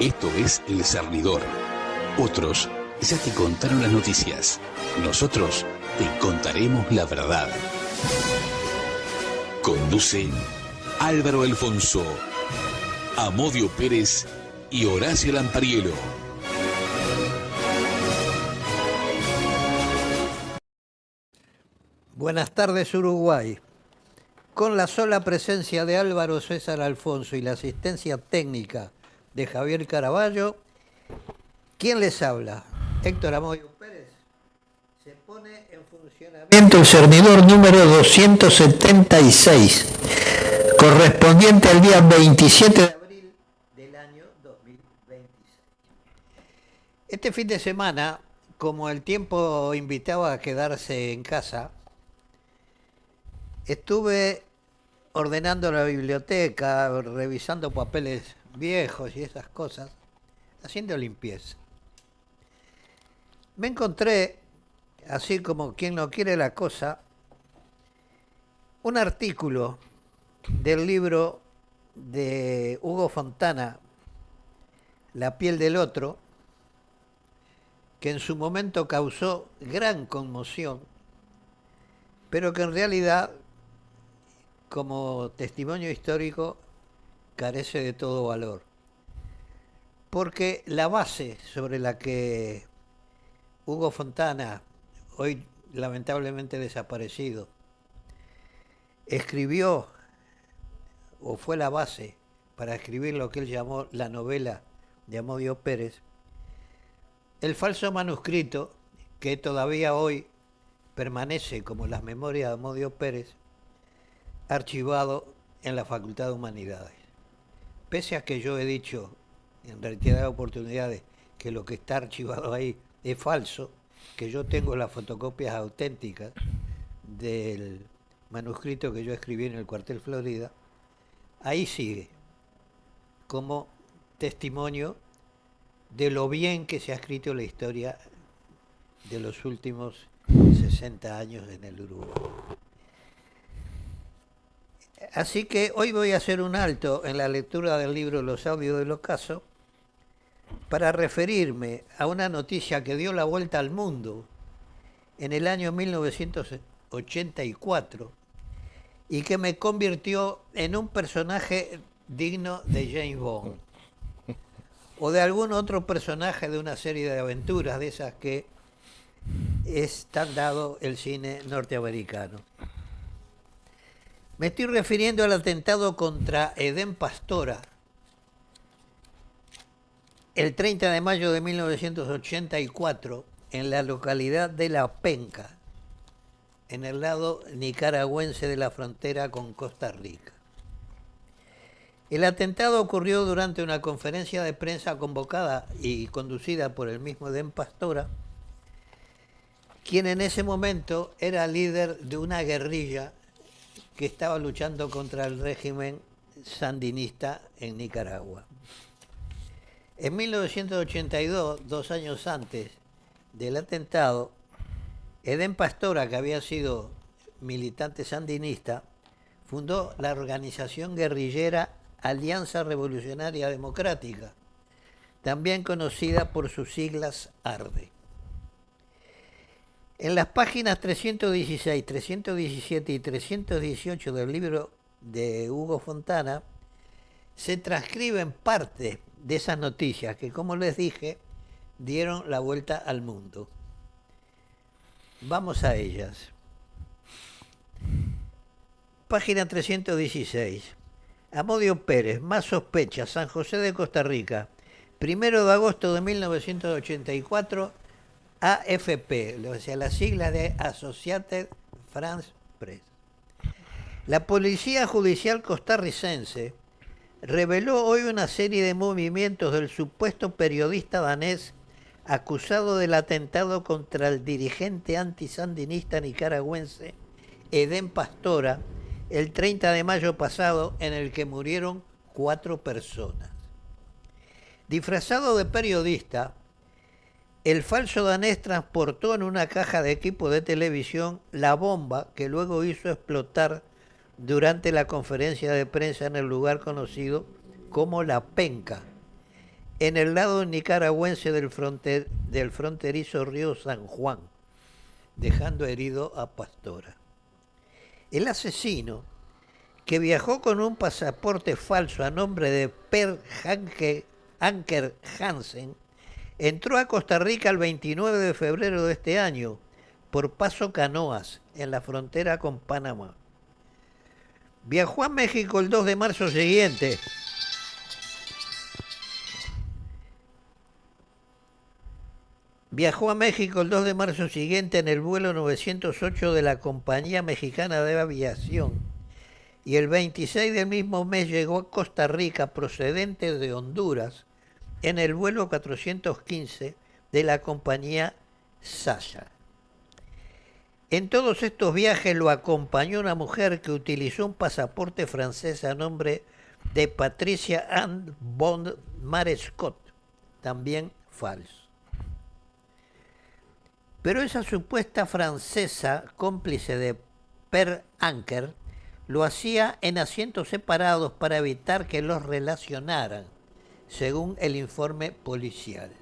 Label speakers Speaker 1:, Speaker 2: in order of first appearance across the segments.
Speaker 1: Esto es El Cernidor. Otros ya te contaron las noticias. Nosotros te contaremos la verdad. Conducen Álvaro Alfonso, Amodio Pérez y Horacio Lampariello.
Speaker 2: Buenas tardes, Uruguay. Con la sola presencia de Álvaro César Alfonso y la asistencia técnica de Javier Caraballo, ¿quién les habla? Héctor Amodio Pérez. Se pone en funcionamiento el cernidor número 276, correspondiente al día 27 de abril del año 2026. Este fin de semana, como el tiempo invitaba a quedarse en casa, estuve ordenando la biblioteca, revisando papeles viejos y esas cosas, haciendo limpieza. Me encontré, así como quien no quiere la cosa, un artículo del libro de Hugo Fontana, La piel del otro, que en su momento causó gran conmoción, pero que en realidad, como testimonio histórico, carece de todo valor. Porque la base sobre la que Hugo Fontana, hoy lamentablemente desaparecido, escribió, o fue la base para escribir lo que él llamó la novela de Amodio Pérez, el falso manuscrito que todavía hoy permanece como las memorias de Amodio Pérez, archivado en la Facultad de Humanidades. Pese a que yo he dicho en reiteradas oportunidades que lo que está archivado ahí es falso, que yo tengo las fotocopias auténticas del manuscrito que yo escribí en el Cuartel Florida, ahí sigue como testimonio de lo bien que se ha escrito la historia de los últimos 60 años en el Uruguay. Así que hoy voy a hacer un alto en la lectura del libro Los audios del ocaso para referirme a una noticia que dio la vuelta al mundo en el año 1984 y que me convirtió en un personaje digno de James Bond o de algún otro personaje de una serie de aventuras de esas que es tan dado el cine norteamericano. Me estoy refiriendo al atentado contra Edén Pastora el 30 de mayo de 1984 en la localidad de La Penca, en el lado nicaragüense de la frontera con Costa Rica. El atentado ocurrió durante una conferencia de prensa convocada y conducida por el mismo Edén Pastora, quien en ese momento era líder de una guerrilla que estaba luchando contra el régimen sandinista en Nicaragua. En 1982, 2 años antes del atentado, Edén Pastora, que había sido militante sandinista, fundó la organización guerrillera Alianza Revolucionaria Democrática, también conocida por sus siglas ARDE. En las páginas 316, 317 y 318 del libro de Hugo Fontana se transcriben parte de esas noticias que, como les dije, dieron la vuelta al mundo. Vamos a ellas. Página 316. Amodio Pérez, más sospecha, San José de Costa Rica, 1 de agosto de 1984, AFP, o sea, la sigla de Associated France Press. La Policía Judicial costarricense reveló hoy una serie de movimientos del supuesto periodista danés acusado del atentado contra el dirigente antisandinista nicaragüense Edén Pastora el 30 de mayo pasado, en el que murieron 4 personas. Disfrazado de periodista, el falso danés transportó en una caja de equipo de televisión la bomba que luego hizo explotar durante la conferencia de prensa en el lugar conocido como La Penca, en el lado nicaragüense del fronterizo río San Juan, dejando herido a Pastora. El asesino, que viajó con un pasaporte falso a nombre de Per Anker Hansen, entró a Costa Rica el 29 de febrero de este año por Paso Canoas, en la frontera con Panamá. Viajó a México el 2 de marzo siguiente. Viajó a México el 2 de marzo siguiente en el vuelo 908 de la Compañía Mexicana de Aviación y el 26 del mismo mes llegó a Costa Rica procedente de Honduras en el vuelo 415 de la Compañía Sasha. En todos estos viajes lo acompañó una mujer que utilizó un pasaporte francés a nombre de Patricia Anne Bond Marescot, también falso. Pero esa supuesta francesa, cómplice de Per Anker, lo hacía en asientos separados para evitar que los relacionaran, según el informe policial.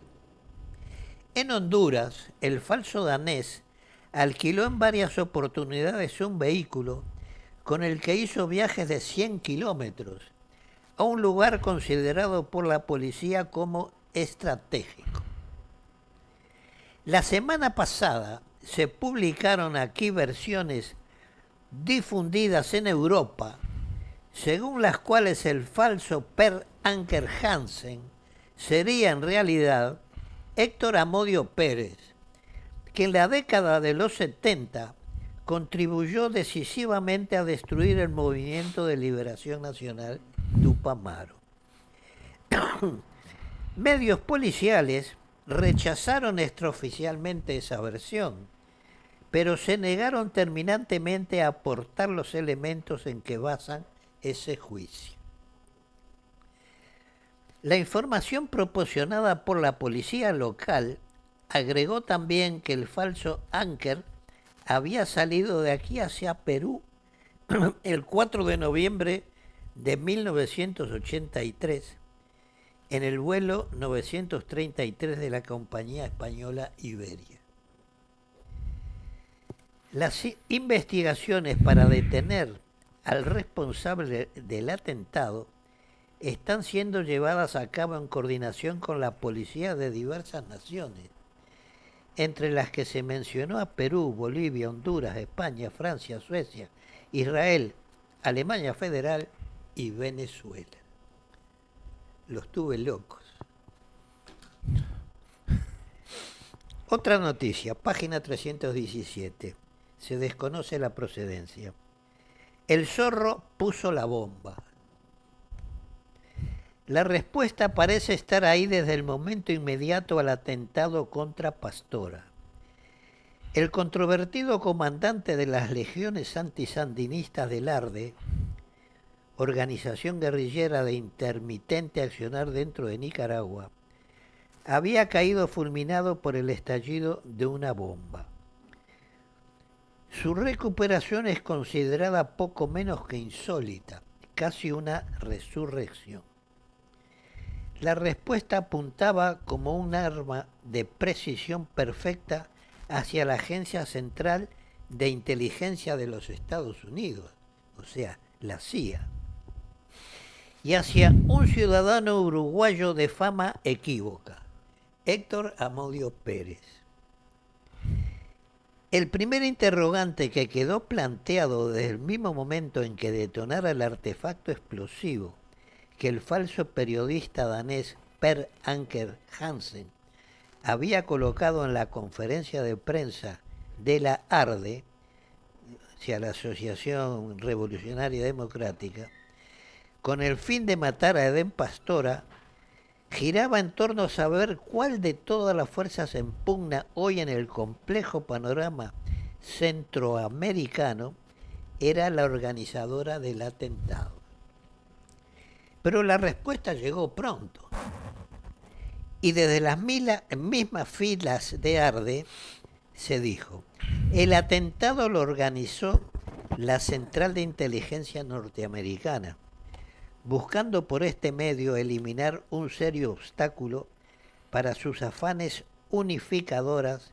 Speaker 2: En Honduras, el falso danés alquiló en varias oportunidades un vehículo con el que hizo viajes de 100 kilómetros a un lugar considerado por la policía como estratégico. La semana pasada se publicaron aquí versiones difundidas en Europa, según las cuales el falso Per Anker Hansen sería en realidad Héctor Amodio Pérez, que en la década de los 70 contribuyó decisivamente a destruir el Movimiento de Liberación Nacional Tupamaro. Medios policiales rechazaron extraoficialmente esa versión, pero se negaron terminantemente a aportar los elementos en que basan ese juicio. La información proporcionada por la policía local agregó también que el falso Anker había salido de aquí hacia Perú el 4 de noviembre de 1983 en el vuelo 933 de la compañía española Iberia. Las investigaciones para detener al responsable del atentado están siendo llevadas a cabo en coordinación con la policía de diversas naciones, entre las que se mencionó a Perú, Bolivia, Honduras, España, Francia, Suecia, Israel, Alemania Federal y Venezuela. Los tuve locos. Otra noticia, página 317. Se desconoce la procedencia. El zorro puso la bomba. La respuesta parece estar ahí desde el momento inmediato al atentado contra Pastora. El controvertido comandante de las legiones antisandinistas del ARDE, organización guerrillera de intermitente accionar dentro de Nicaragua, había caído fulminado por el estallido de una bomba. Su recuperación es considerada poco menos que insólita, casi una resurrección. La respuesta apuntaba como un arma de precisión perfecta hacia la Agencia Central de Inteligencia de los Estados Unidos, o sea, la CIA, y hacia un ciudadano uruguayo de fama equívoca, Héctor Amodio Pérez. El primer interrogante que quedó planteado desde el mismo momento en que detonara el artefacto explosivo que el falso periodista danés Per Anker Hansen había colocado en la conferencia de prensa de la ARDE, o sea, la Asociación Revolucionaria Democrática, con el fin de matar a Edén Pastora, giraba en torno a saber cuál de todas las fuerzas en pugna hoy en el complejo panorama centroamericano era la organizadora del atentado. Pero la respuesta llegó pronto. Y desde las mismas filas de ARDE se dijo, el atentado lo organizó la Central de Inteligencia norteamericana, buscando por este medio eliminar un serio obstáculo para sus afanes unificadoras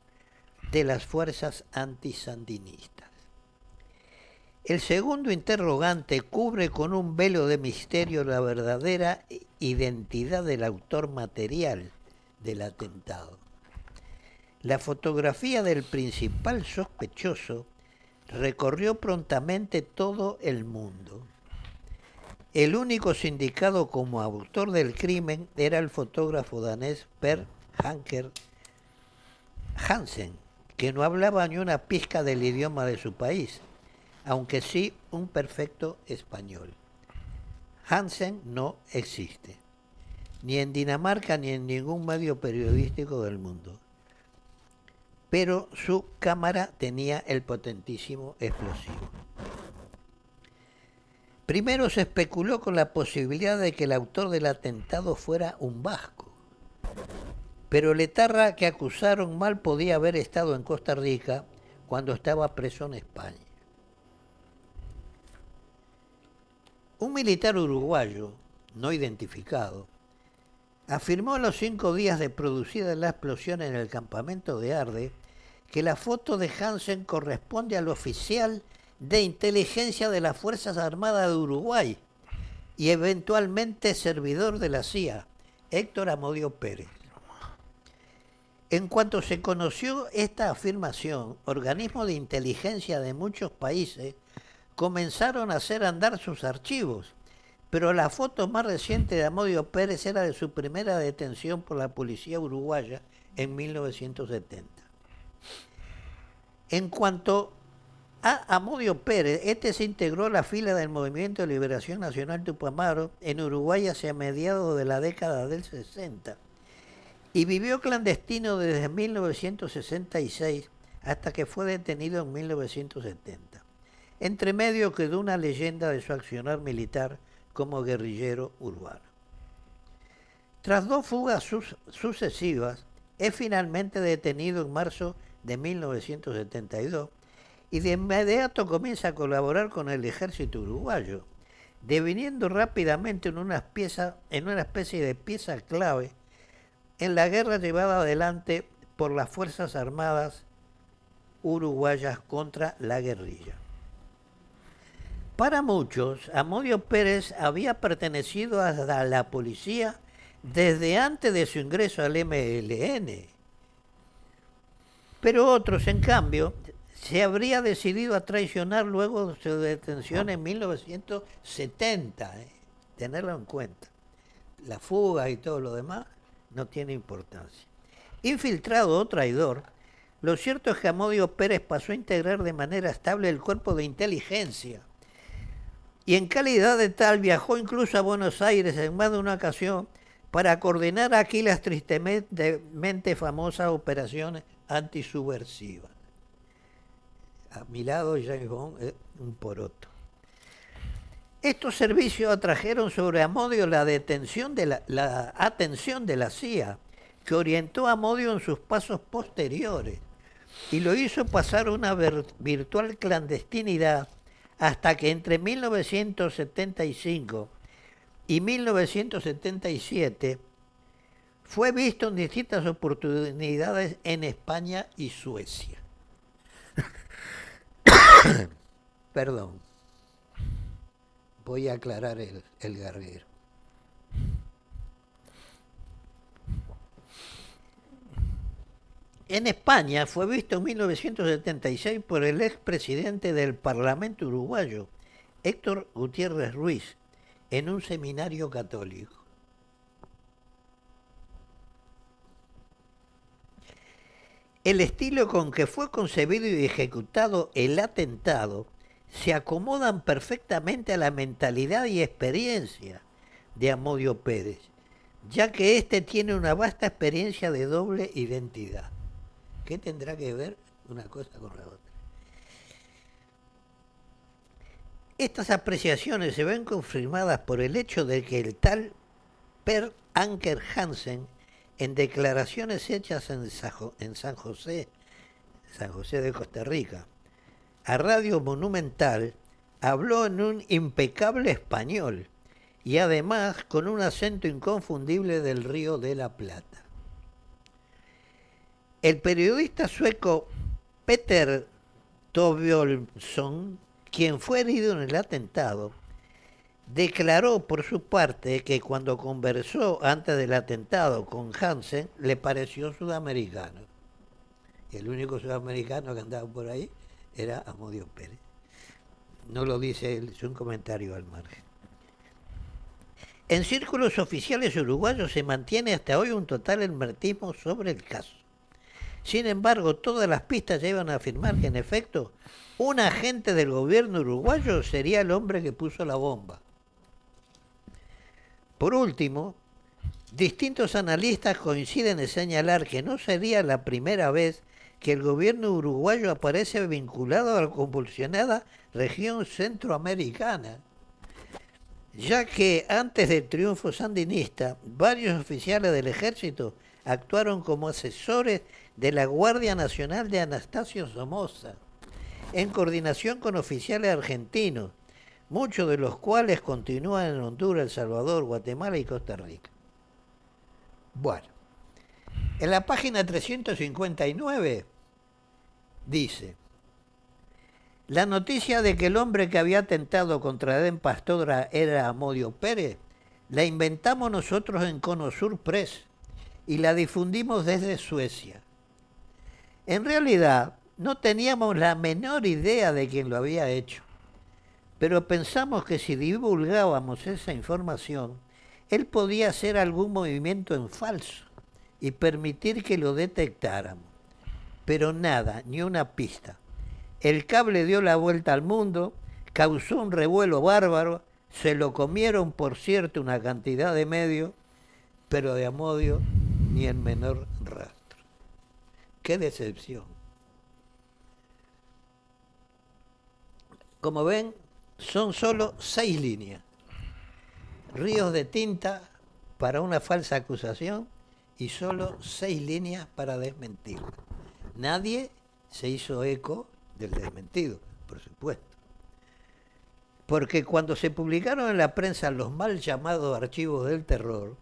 Speaker 2: de las fuerzas antisandinistas. El segundo interrogante cubre con un velo de misterio la verdadera identidad del autor material del atentado. La fotografía del principal sospechoso recorrió prontamente todo el mundo. El único sindicado como autor del crimen era el fotógrafo danés Per Anker Hansen, que no hablaba ni una pizca del idioma de su país, aunque sí un perfecto español. Hansen no existe, ni en Dinamarca ni en ningún medio periodístico del mundo. Pero su cámara tenía el potentísimo explosivo. Primero se especuló con la posibilidad de que el autor del atentado fuera un vasco, pero el etarra que acusaron mal podía haber estado en Costa Rica cuando estaba preso en España. Un militar uruguayo, no identificado, afirmó a los 5 días de producida la explosión en el campamento de Arde que la foto de Hansen corresponde al oficial de inteligencia de las Fuerzas Armadas de Uruguay y eventualmente servidor de la CIA, Héctor Amodio Pérez. En cuanto se conoció esta afirmación, organismos de inteligencia de muchos países comenzaron a hacer andar sus archivos, pero la foto más reciente de Amodio Pérez era de su primera detención por la policía uruguaya en 1970. En cuanto a Amodio Pérez, este se integró a la fila del Movimiento de Liberación Nacional Tupamaro en Uruguay hacia mediados de la década del 60 y vivió clandestino desde 1966 hasta que fue detenido en 1970. Entre medio quedó una leyenda de su accionar militar como guerrillero urbano. Tras 2 fugas sucesivas, es finalmente detenido en marzo de 1972 y de inmediato comienza a colaborar con el ejército uruguayo, deviniendo rápidamente en una especie de pieza clave en la guerra llevada adelante por las Fuerzas Armadas uruguayas contra la guerrilla. Para muchos, Amodio Pérez había pertenecido a la policía desde antes de su ingreso al MLN. Pero otros, en cambio, se habría decidido a traicionar luego de su detención en 1970. Tenerlo en cuenta. La fuga y todo lo demás no tiene importancia. Infiltrado o traidor, lo cierto es que Amodio Pérez pasó a integrar de manera estable el cuerpo de inteligencia y en calidad de tal viajó incluso a Buenos Aires en más de una ocasión para coordinar aquí las tristemente famosas operaciones antisubversivas. A mi lado, James Bond es un poroto. Estos servicios atrajeron sobre Amodio la atención de la CIA, que orientó a Amodio en sus pasos posteriores y lo hizo pasar una virtual clandestinidad hasta que entre 1975 y 1977 fue visto en distintas oportunidades en España y Suecia. Perdón, voy a aclarar el garguero. En España fue visto en 1976 por el expresidente del Parlamento uruguayo, Héctor Gutiérrez Ruiz, en un seminario católico. El estilo con que fue concebido y ejecutado el atentado se acomodan perfectamente a la mentalidad y experiencia de Amodio Pérez, ya que éste tiene una vasta experiencia de doble identidad. ¿Qué tendrá que ver una cosa con la otra? Estas apreciaciones se ven confirmadas por el hecho de que el tal Per Anker Hansen, en declaraciones hechas en San José de Costa Rica, a Radio Monumental, habló en un impecable español y además con un acento inconfundible del Río de la Plata. El periodista sueco Peter Thorvaldson, quien fue herido en el atentado, declaró por su parte que cuando conversó antes del atentado con Hansen le pareció sudamericano. Y el único sudamericano que andaba por ahí era Amodio Pérez. No lo dice él, es un comentario al margen. En círculos oficiales uruguayos se mantiene hasta hoy un total hermetismo sobre el caso. Sin embargo, todas las pistas llevan a afirmar que, en efecto, un agente del gobierno uruguayo sería el hombre que puso la bomba. Por último, distintos analistas coinciden en señalar que no sería la primera vez que el gobierno uruguayo aparece vinculado a la convulsionada región centroamericana, ya que antes del triunfo sandinista, varios oficiales del ejército actuaron como asesores de la Guardia Nacional de Anastasio Somoza, en coordinación con oficiales argentinos, muchos de los cuales continúan en Honduras, El Salvador, Guatemala y Costa Rica. Bueno, en la página 359 dice: la noticia de que el hombre que había atentado contra Edén Pastora era Amodio Pérez la inventamos nosotros en Cono Sur Press y la difundimos desde Suecia. En realidad, no teníamos la menor idea de quién lo había hecho, pero pensamos que si divulgábamos esa información, él podía hacer algún movimiento en falso y permitir que lo detectáramos. Pero nada, ni una pista. El cable dio la vuelta al mundo, causó un revuelo bárbaro, se lo comieron, por cierto, una cantidad de medios, pero de Amodio ni el menor rastro. ¡Qué decepción! Como ven, son solo 6 líneas. Ríos de tinta para una falsa acusación y solo 6 líneas para desmentirla. Nadie se hizo eco del desmentido, por supuesto. Porque cuando se publicaron en la prensa los mal llamados archivos del terror,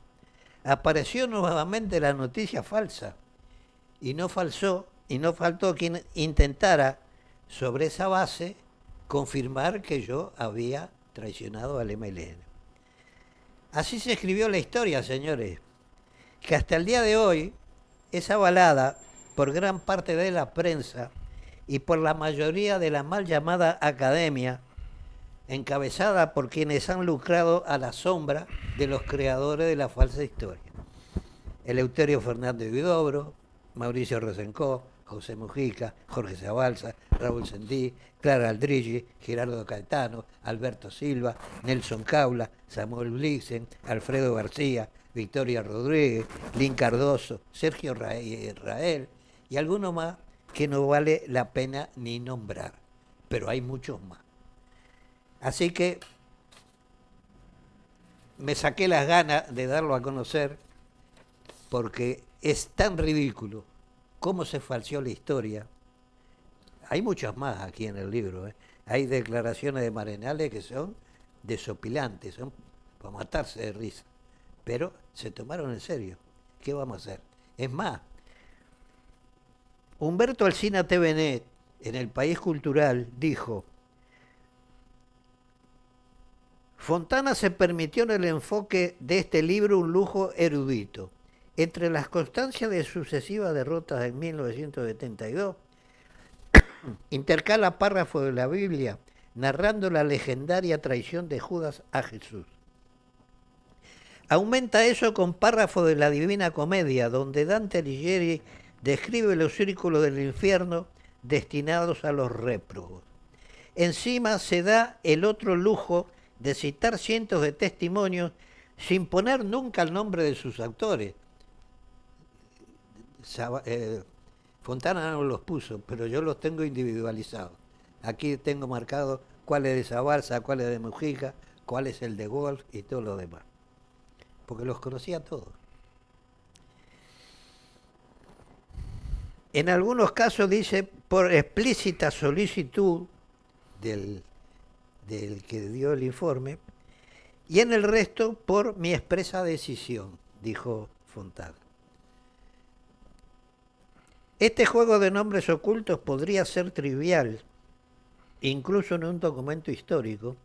Speaker 2: apareció nuevamente la noticia falsa y no faltó quien intentara sobre esa base confirmar que yo había traicionado al MLN. Así se escribió la historia, señores, que hasta el día de hoy es avalada por gran parte de la prensa y por la mayoría de la mal llamada academia, encabezada por quienes han lucrado a la sombra de los creadores de la falsa historia. Eleuterio Fernández Huidobro, Mauricio Rosencó, José Mujica, Jorge Zabalza, Raúl Sendí, Clara Aldrigi, Gerardo Caetano, Alberto Silva, Nelson Caula, Samuel Blixen, Alfredo García, Victoria Rodríguez, Lin Cardoso, Sergio Israel y alguno más que no vale la pena ni nombrar, pero hay muchos más. Así que me saqué las ganas de darlo a conocer porque es tan ridículo cómo se falseó la historia. Hay muchas más aquí en el libro, ¿eh? Hay declaraciones de Marenales que son desopilantes, son para matarse de risa, pero se tomaron en serio. ¿Qué vamos a hacer? Es más, Humberto Alsina Tevenet, en El País Cultural, dijo: Fontana se permitió en el enfoque de este libro un lujo erudito. Entre las constancias de sucesivas derrotas en 1972, intercala párrafos de la Biblia narrando la legendaria traición de Judas a Jesús. Aumenta eso con párrafos de la Divina Comedia, donde Dante Alighieri describe los círculos del infierno destinados a los réprobos. Encima se da el otro lujo de citar cientos de testimonios sin poner nunca el nombre de sus autores. Fontana no los puso, pero yo los tengo individualizados. Aquí tengo marcado cuál es de Zabalza, cuál es de Mujica, cuál es el de Wolf y todo lo demás. Porque los conocía todos. En algunos casos dice, por explícita solicitud del que dio el informe, y en el resto por mi expresa decisión, dijo Fontana. Este juego de nombres ocultos podría ser trivial, incluso en un documento histórico,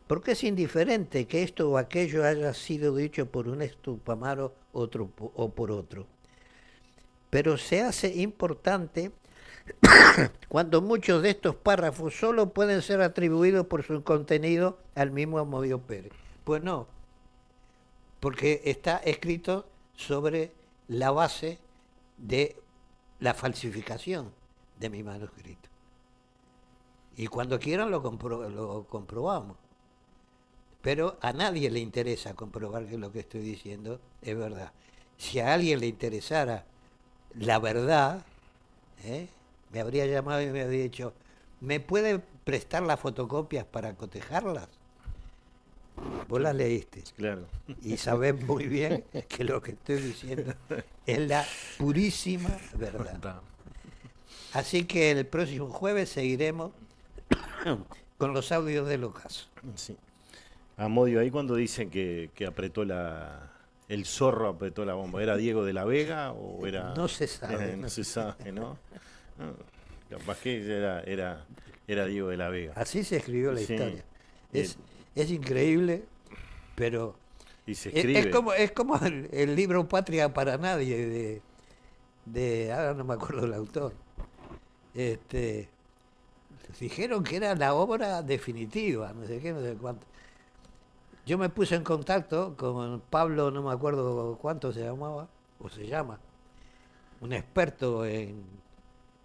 Speaker 2: porque es indiferente que esto o aquello haya sido dicho por un ex Tupamaro o por otro. Pero se hace importante cuando muchos de estos párrafos solo pueden ser atribuidos por su contenido al mismo Amodio Pérez. Pues no, porque está escrito sobre la base de la falsificación de mi manuscrito. Y cuando quieran lo comprobamos. Pero a nadie le interesa comprobar que lo que estoy diciendo es verdad. Si a alguien le interesara la verdad, me habría llamado y me habría dicho, ¿me puede prestar las fotocopias para cotejarlas? Vos las leíste.
Speaker 3: Claro.
Speaker 2: Y sabés muy bien que lo que estoy diciendo es la purísima verdad. Así que el próximo jueves seguiremos con los audios del ocaso.
Speaker 3: Sí. Amodio, ahí cuando dicen que apretó el zorro apretó la bomba, ¿era Diego de la Vega o era...?
Speaker 2: No se sabe.
Speaker 3: No se sabe, ¿no? Capaz que era Diego de la Vega.
Speaker 2: Así se escribió la
Speaker 3: Sí.
Speaker 2: historia. Es increíble, pero
Speaker 3: Y se escribe.
Speaker 2: es como el libro Patria para Nadie ahora no me acuerdo el autor. Dijeron que era la obra definitiva, no sé qué, no sé cuánto. Yo me puse en contacto con Pablo, no me acuerdo cuánto se llamaba, o se llama, un experto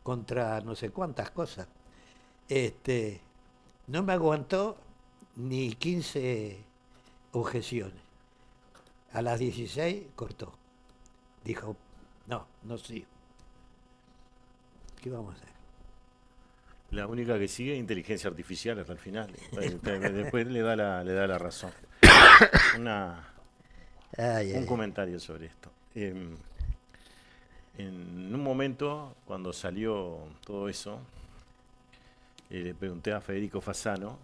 Speaker 2: contra no sé cuántas cosas. No me aguantó ni 15 objeciones. A las 16 cortó. Dijo, no sigo. ¿Qué vamos a hacer?
Speaker 3: La única que sigue es inteligencia artificial hasta el final. Después le da la razón. Un comentario sobre esto. En un momento, cuando salió todo eso, le pregunté a Federico Fasano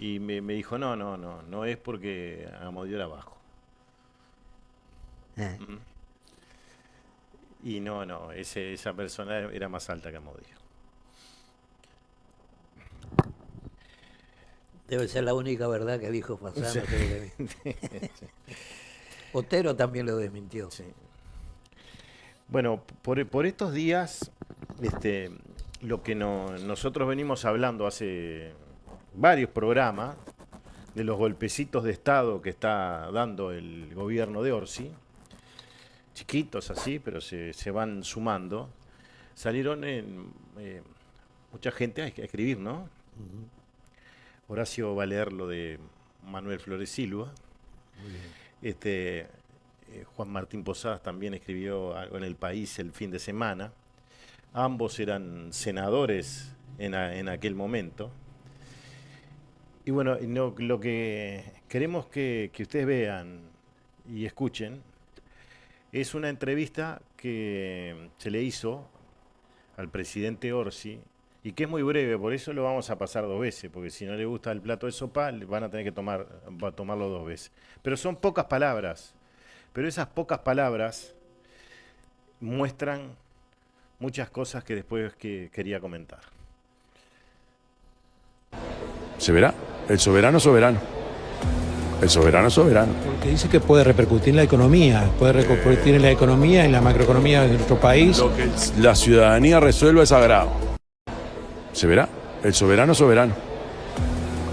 Speaker 3: y me dijo, no es porque Amodio era bajo. Y esa persona era más alta que Amodio.
Speaker 2: Debe ser la única verdad que dijo Fasano.
Speaker 3: Sí.
Speaker 2: Otero también lo desmintió.
Speaker 3: Sí. Bueno, por estos días, lo que nosotros venimos hablando hace varios programas, de los golpecitos de Estado que está dando el gobierno de Orsi, chiquitos así, pero se van sumando, salieron mucha gente a escribir, ¿no?
Speaker 2: Uh-huh.
Speaker 3: Horacio va a leer lo de Manuel Flores Silva. Juan Martín Posadas también escribió algo en El País el fin de semana. Ambos eran senadores en aquel momento. Y bueno, lo que queremos que ustedes vean y escuchen es una entrevista que se le hizo al presidente Orsi y que es muy breve, por eso lo vamos a pasar 2 veces, porque si no le gusta el plato de sopa, van a tener que tomarlo 2 veces. Pero son pocas palabras, pero esas pocas palabras muestran muchas cosas que después quería comentar.
Speaker 4: ¿Se verá? El soberano soberano. El soberano soberano.
Speaker 5: Porque dice que puede repercutir en la economía, puede repercutir en la economía, en la macroeconomía de nuestro país.
Speaker 4: Lo que la ciudadanía resuelva es sagrado. ¿Se verá? El soberano soberano.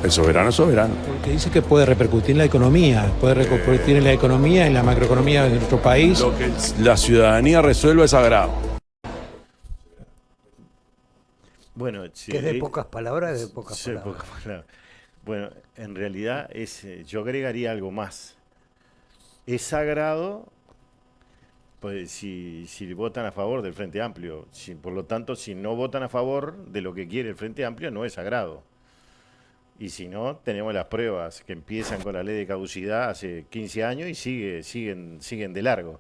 Speaker 4: El soberano soberano.
Speaker 5: Porque dice que puede repercutir en la economía, puede repercutir en la economía, en la macroeconomía de nuestro país.
Speaker 4: Lo que la ciudadanía resuelva es sagrado.
Speaker 3: Bueno,
Speaker 2: que es de pocas palabras, es de pocas palabras.
Speaker 3: Pocas palabras. Bueno, en realidad yo agregaría algo más. Es sagrado pues, si votan a favor del Frente Amplio. Por lo tanto, si no votan a favor de lo que quiere el Frente Amplio, no es sagrado. Y si no, tenemos las pruebas que empiezan con la ley de caducidad hace 15 años y siguen de largo.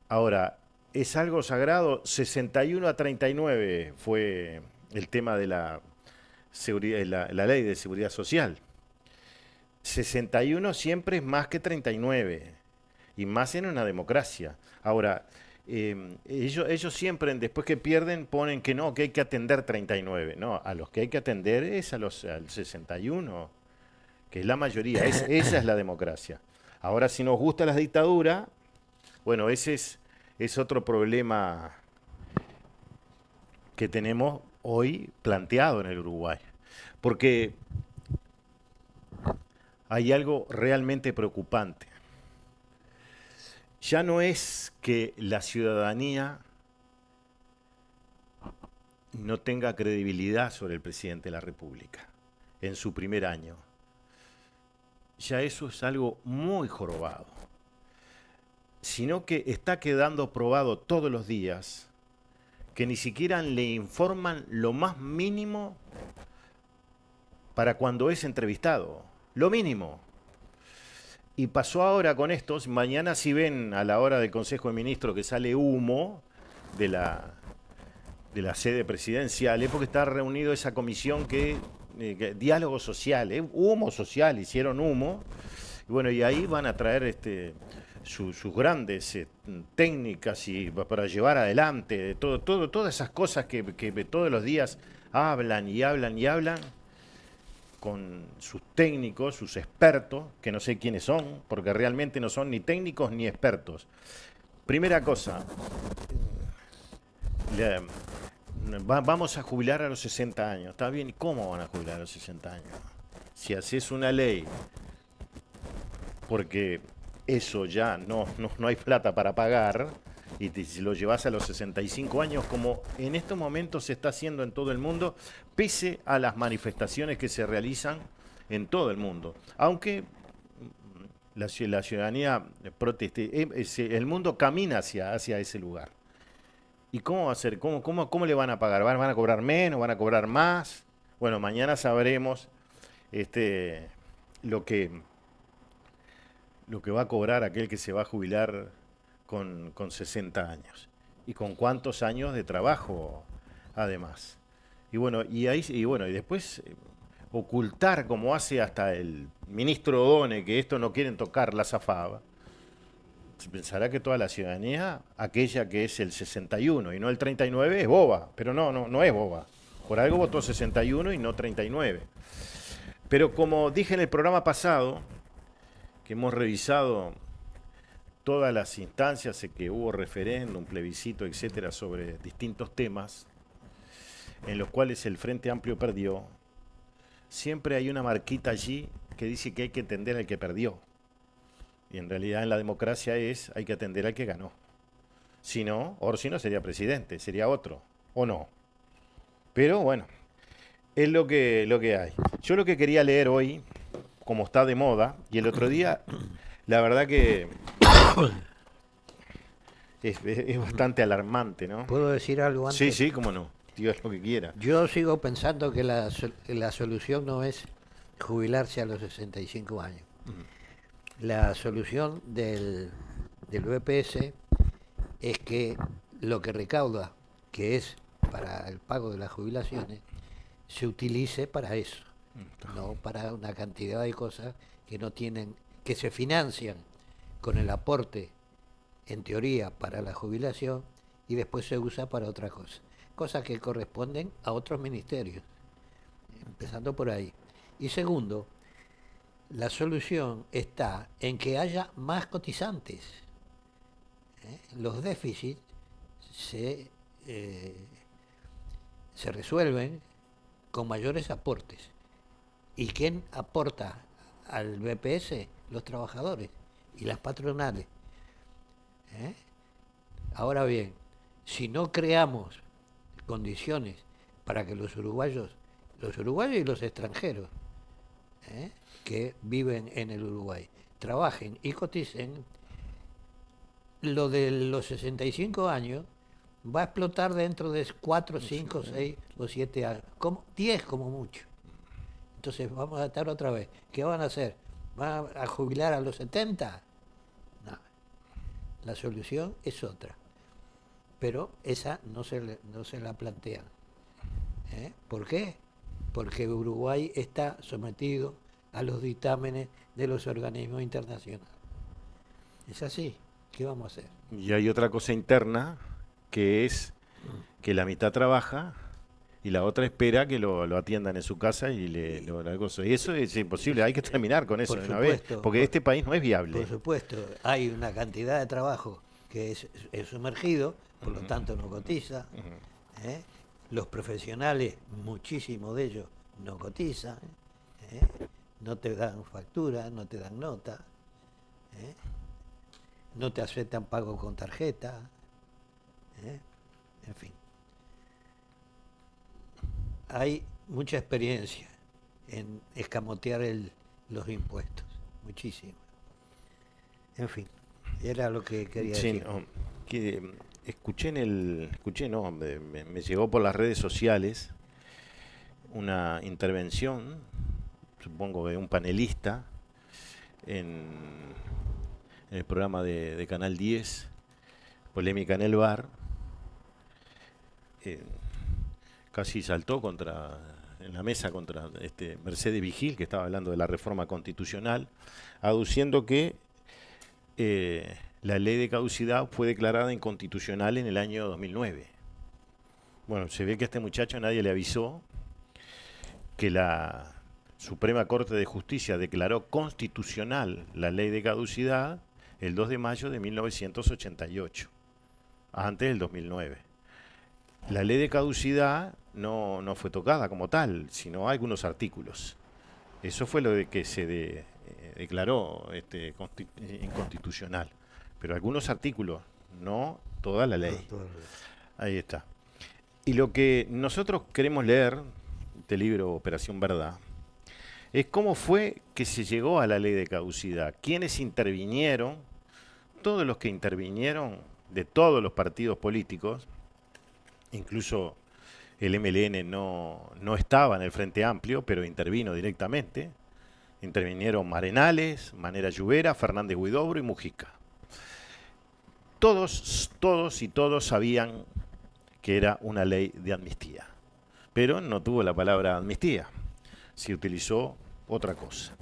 Speaker 3: Ahora, ¿es algo sagrado? 61-39 fue el tema de la ley de seguridad social. 61 siempre es más que 39, y más en una democracia. Ahora, ellos siempre, después que pierden, ponen que no, que hay que atender 39. No, a los que hay que atender es al 61, que es la mayoría. Esa es la democracia. Ahora, si nos gusta la dictadura, bueno, ese es otro problema que tenemos hoy planteado en el Uruguay. Porque hay algo realmente preocupante. Ya no es que la ciudadanía no tenga credibilidad sobre el presidente de la República en su primer año. Ya eso es algo muy jorobado. Sino que está quedando probado todos los días que ni siquiera le informan lo más mínimo para cuando es entrevistado. Lo mínimo. Y pasó ahora con estos. Mañana, si ven a la hora del Consejo de Ministros que sale humo de la sede presidencial, es porque está reunido esa comisión que diálogo social, humo social, hicieron humo. Y bueno, y ahí van a traer sus grandes técnicas y para llevar adelante todas esas cosas que todos los días hablan y hablan y hablan, con sus técnicos, sus expertos, que no sé quiénes son, porque realmente no son ni técnicos ni expertos. Primera cosa, vamos a jubilar a los 60 años. ¿Está bien? ¿Y cómo van a jubilar a los 60 años? Si haces una ley, porque eso ya no hay plata para pagar, y si lo llevas a los 65 años, como en estos momentos se está haciendo en todo el mundo, pese a las manifestaciones que se realizan en todo el mundo. Aunque la ciudadanía proteste, el mundo camina hacia ese lugar. ¿Y cómo va a ser? ¿Cómo le van a pagar? ¿Van a cobrar menos? ¿Van a cobrar más? Bueno, mañana sabremos lo que va a cobrar aquel que se va a jubilar con 60 años. ¿Y con cuántos años de trabajo, además? Y bueno, y después ocultar, como hace hasta el ministro O'Donnell, que esto no quieren tocar la zafaba. Se pensará que toda la ciudadanía, aquella que es el 61 y no el 39, es boba. Pero no es boba. Por algo votó 61 y no 39. Pero como dije en el programa pasado, que hemos revisado todas las instancias en que hubo referéndum, plebiscito, etcétera, sobre distintos temas, en los cuales el Frente Amplio perdió, siempre hay una marquita allí que dice que hay que atender al que perdió. Y en realidad en la democracia hay que atender al que ganó. Si no, Orsi no sería presidente, sería otro, o no. Pero bueno, es lo que hay. Yo lo que quería leer hoy, como está de moda, y el otro día, la verdad que es bastante alarmante, ¿no?
Speaker 2: ¿Puedo decir algo antes?
Speaker 3: Sí, cómo no. Diga lo que quiera.
Speaker 2: Yo sigo pensando que la solución no es jubilarse a los 65 años. La solución del BPS es que lo que recauda, que es para el pago de las jubilaciones, se utilice para eso, no para una cantidad de cosas que no tienen, que se financian con el aporte, en teoría, para la jubilación y después se usa para otra cosa. Cosas que corresponden a otros ministerios, empezando por ahí. Y segundo, la solución está en que haya más cotizantes. Los déficits se resuelven con mayores aportes. ¿Y quién aporta al BPS? Los trabajadores y las patronales. Ahora bien, si no creamos condiciones para que los uruguayos y los extranjeros que viven en el Uruguay trabajen y coticen, lo de los 65 años va a explotar dentro de 4, 5, 6 o 7 años, 10 como mucho. Entonces vamos a estar otra vez. ¿Qué van a hacer? ¿Van a jubilar a los 70? No. La solución es otra. Pero esa no se la plantean. ¿Por qué? Porque Uruguay está sometido a los dictámenes de los organismos internacionales. Es así. ¿Qué vamos a hacer?
Speaker 3: Y hay otra cosa interna, que es que la mitad trabaja y la otra espera que lo atiendan en su casa y la cosa. Y eso es imposible, hay que terminar con eso
Speaker 2: Por
Speaker 3: de una vez,
Speaker 2: supuesto,
Speaker 3: porque este país no es viable.
Speaker 2: Por supuesto, hay una cantidad de trabajo que es sumergido, por lo tanto no cotiza. ¿Eh? Los profesionales, muchísimos de ellos, no cotizan. ¿Eh? No te dan factura, no te dan nota. ¿Eh? No te aceptan pago con tarjeta. ¿Eh? En fin. Hay mucha experiencia en escamotear los impuestos. Muchísima. En fin, era lo que quería decir.
Speaker 3: No, que me llegó por las redes sociales una intervención, supongo que de un panelista en el programa de Canal 10, Polémica en el Bar. Casi saltó en la mesa contra Mercedes Vigil, que estaba hablando de la reforma constitucional, aduciendo que la ley de caducidad fue declarada inconstitucional en el año 2009. Bueno, se ve que a este muchacho nadie le avisó que la Suprema Corte de Justicia declaró constitucional la ley de caducidad el 2 de mayo de 1988, antes del 2009. La ley de caducidad no fue tocada como tal, sino algunos artículos. Eso fue lo de que se declaró inconstitucional. Pero algunos artículos, no toda la ley. Ahí está. Y lo que nosotros queremos leer, este libro Operación Verdad, es cómo fue que se llegó a la ley de caducidad. ¿Quiénes intervinieron? Todos los que intervinieron de todos los partidos políticos, incluso el MLN no estaba en el Frente Amplio, pero intervino directamente. Intervinieron Marenales, Manera Lluvera, Fernández Huidobro y Mujica. Todos sabían que era una ley de amnistía, pero no tuvo la palabra amnistía, se utilizó otra cosa.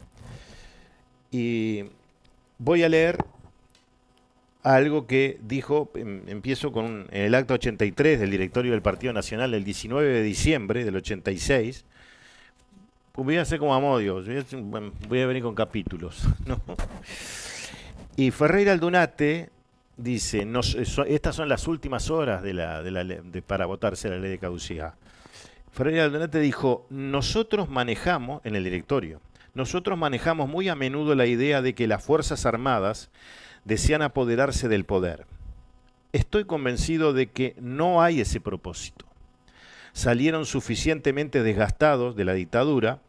Speaker 3: Y voy a leer algo que dijo, empiezo en el acto 83 del directorio del Partido Nacional del 19 de diciembre del 86. Voy a hacer como Amodio, voy a venir con capítulos, ¿no? Y Ferreira Aldunate dice, estas son las últimas horas para votarse la ley de caducidad. Ferreira Aldunate dijo, nosotros manejamos, en el directorio, nosotros manejamos muy a menudo la idea de que las Fuerzas Armadas desean apoderarse del poder. Estoy convencido de que no hay ese propósito. Salieron suficientemente desgastados de la dictadura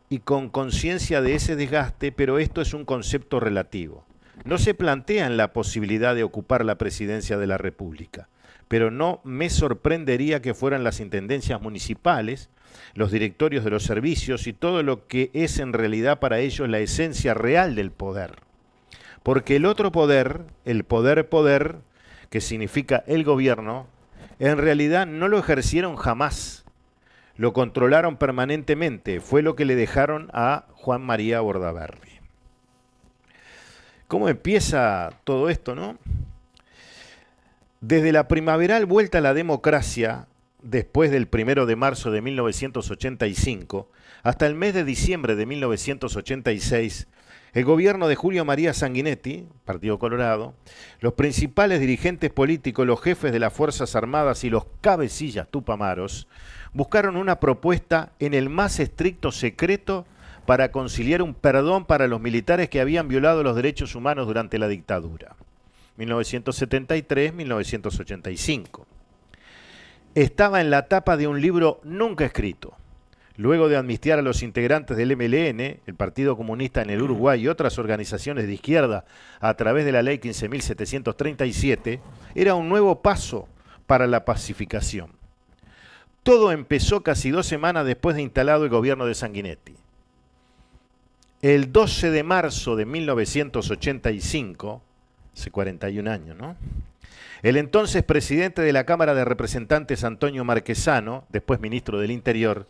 Speaker 3: y con conciencia de ese desgaste, pero esto es un concepto relativo. No se plantean la posibilidad de ocupar la presidencia de la República, pero no me sorprendería que fueran las intendencias municipales, los directorios de los servicios y todo lo que es en realidad para ellos la esencia real del poder. Porque el otro poder, el poder, que significa el gobierno, en realidad no lo ejercieron jamás, lo controlaron permanentemente, fue lo que le dejaron a Juan María Bordaberry. ¿Cómo empieza todo esto, no? Desde la primaveral vuelta a la democracia, después del 1 de marzo de 1985, hasta el mes de diciembre de 1986, el gobierno de Julio María Sanguinetti, Partido Colorado, los principales dirigentes políticos, los jefes de las Fuerzas Armadas y los cabecillas tupamaros buscaron una propuesta en el más estricto secreto para conciliar un perdón para los militares que habían violado los derechos humanos durante la dictadura, 1973-1985. Estaba en la tapa de un libro nunca escrito. Luego de amnistiar a los integrantes del MLN, el Partido Comunista en el Uruguay y otras organizaciones de izquierda a través de la Ley 15.737, era un nuevo paso para la pacificación. Todo empezó casi 2 semanas después de instalado el gobierno de Sanguinetti. El 12 de marzo de 1985, hace 41 años, ¿no? El entonces presidente de la Cámara de Representantes, Antonio Marquesano, después ministro del Interior,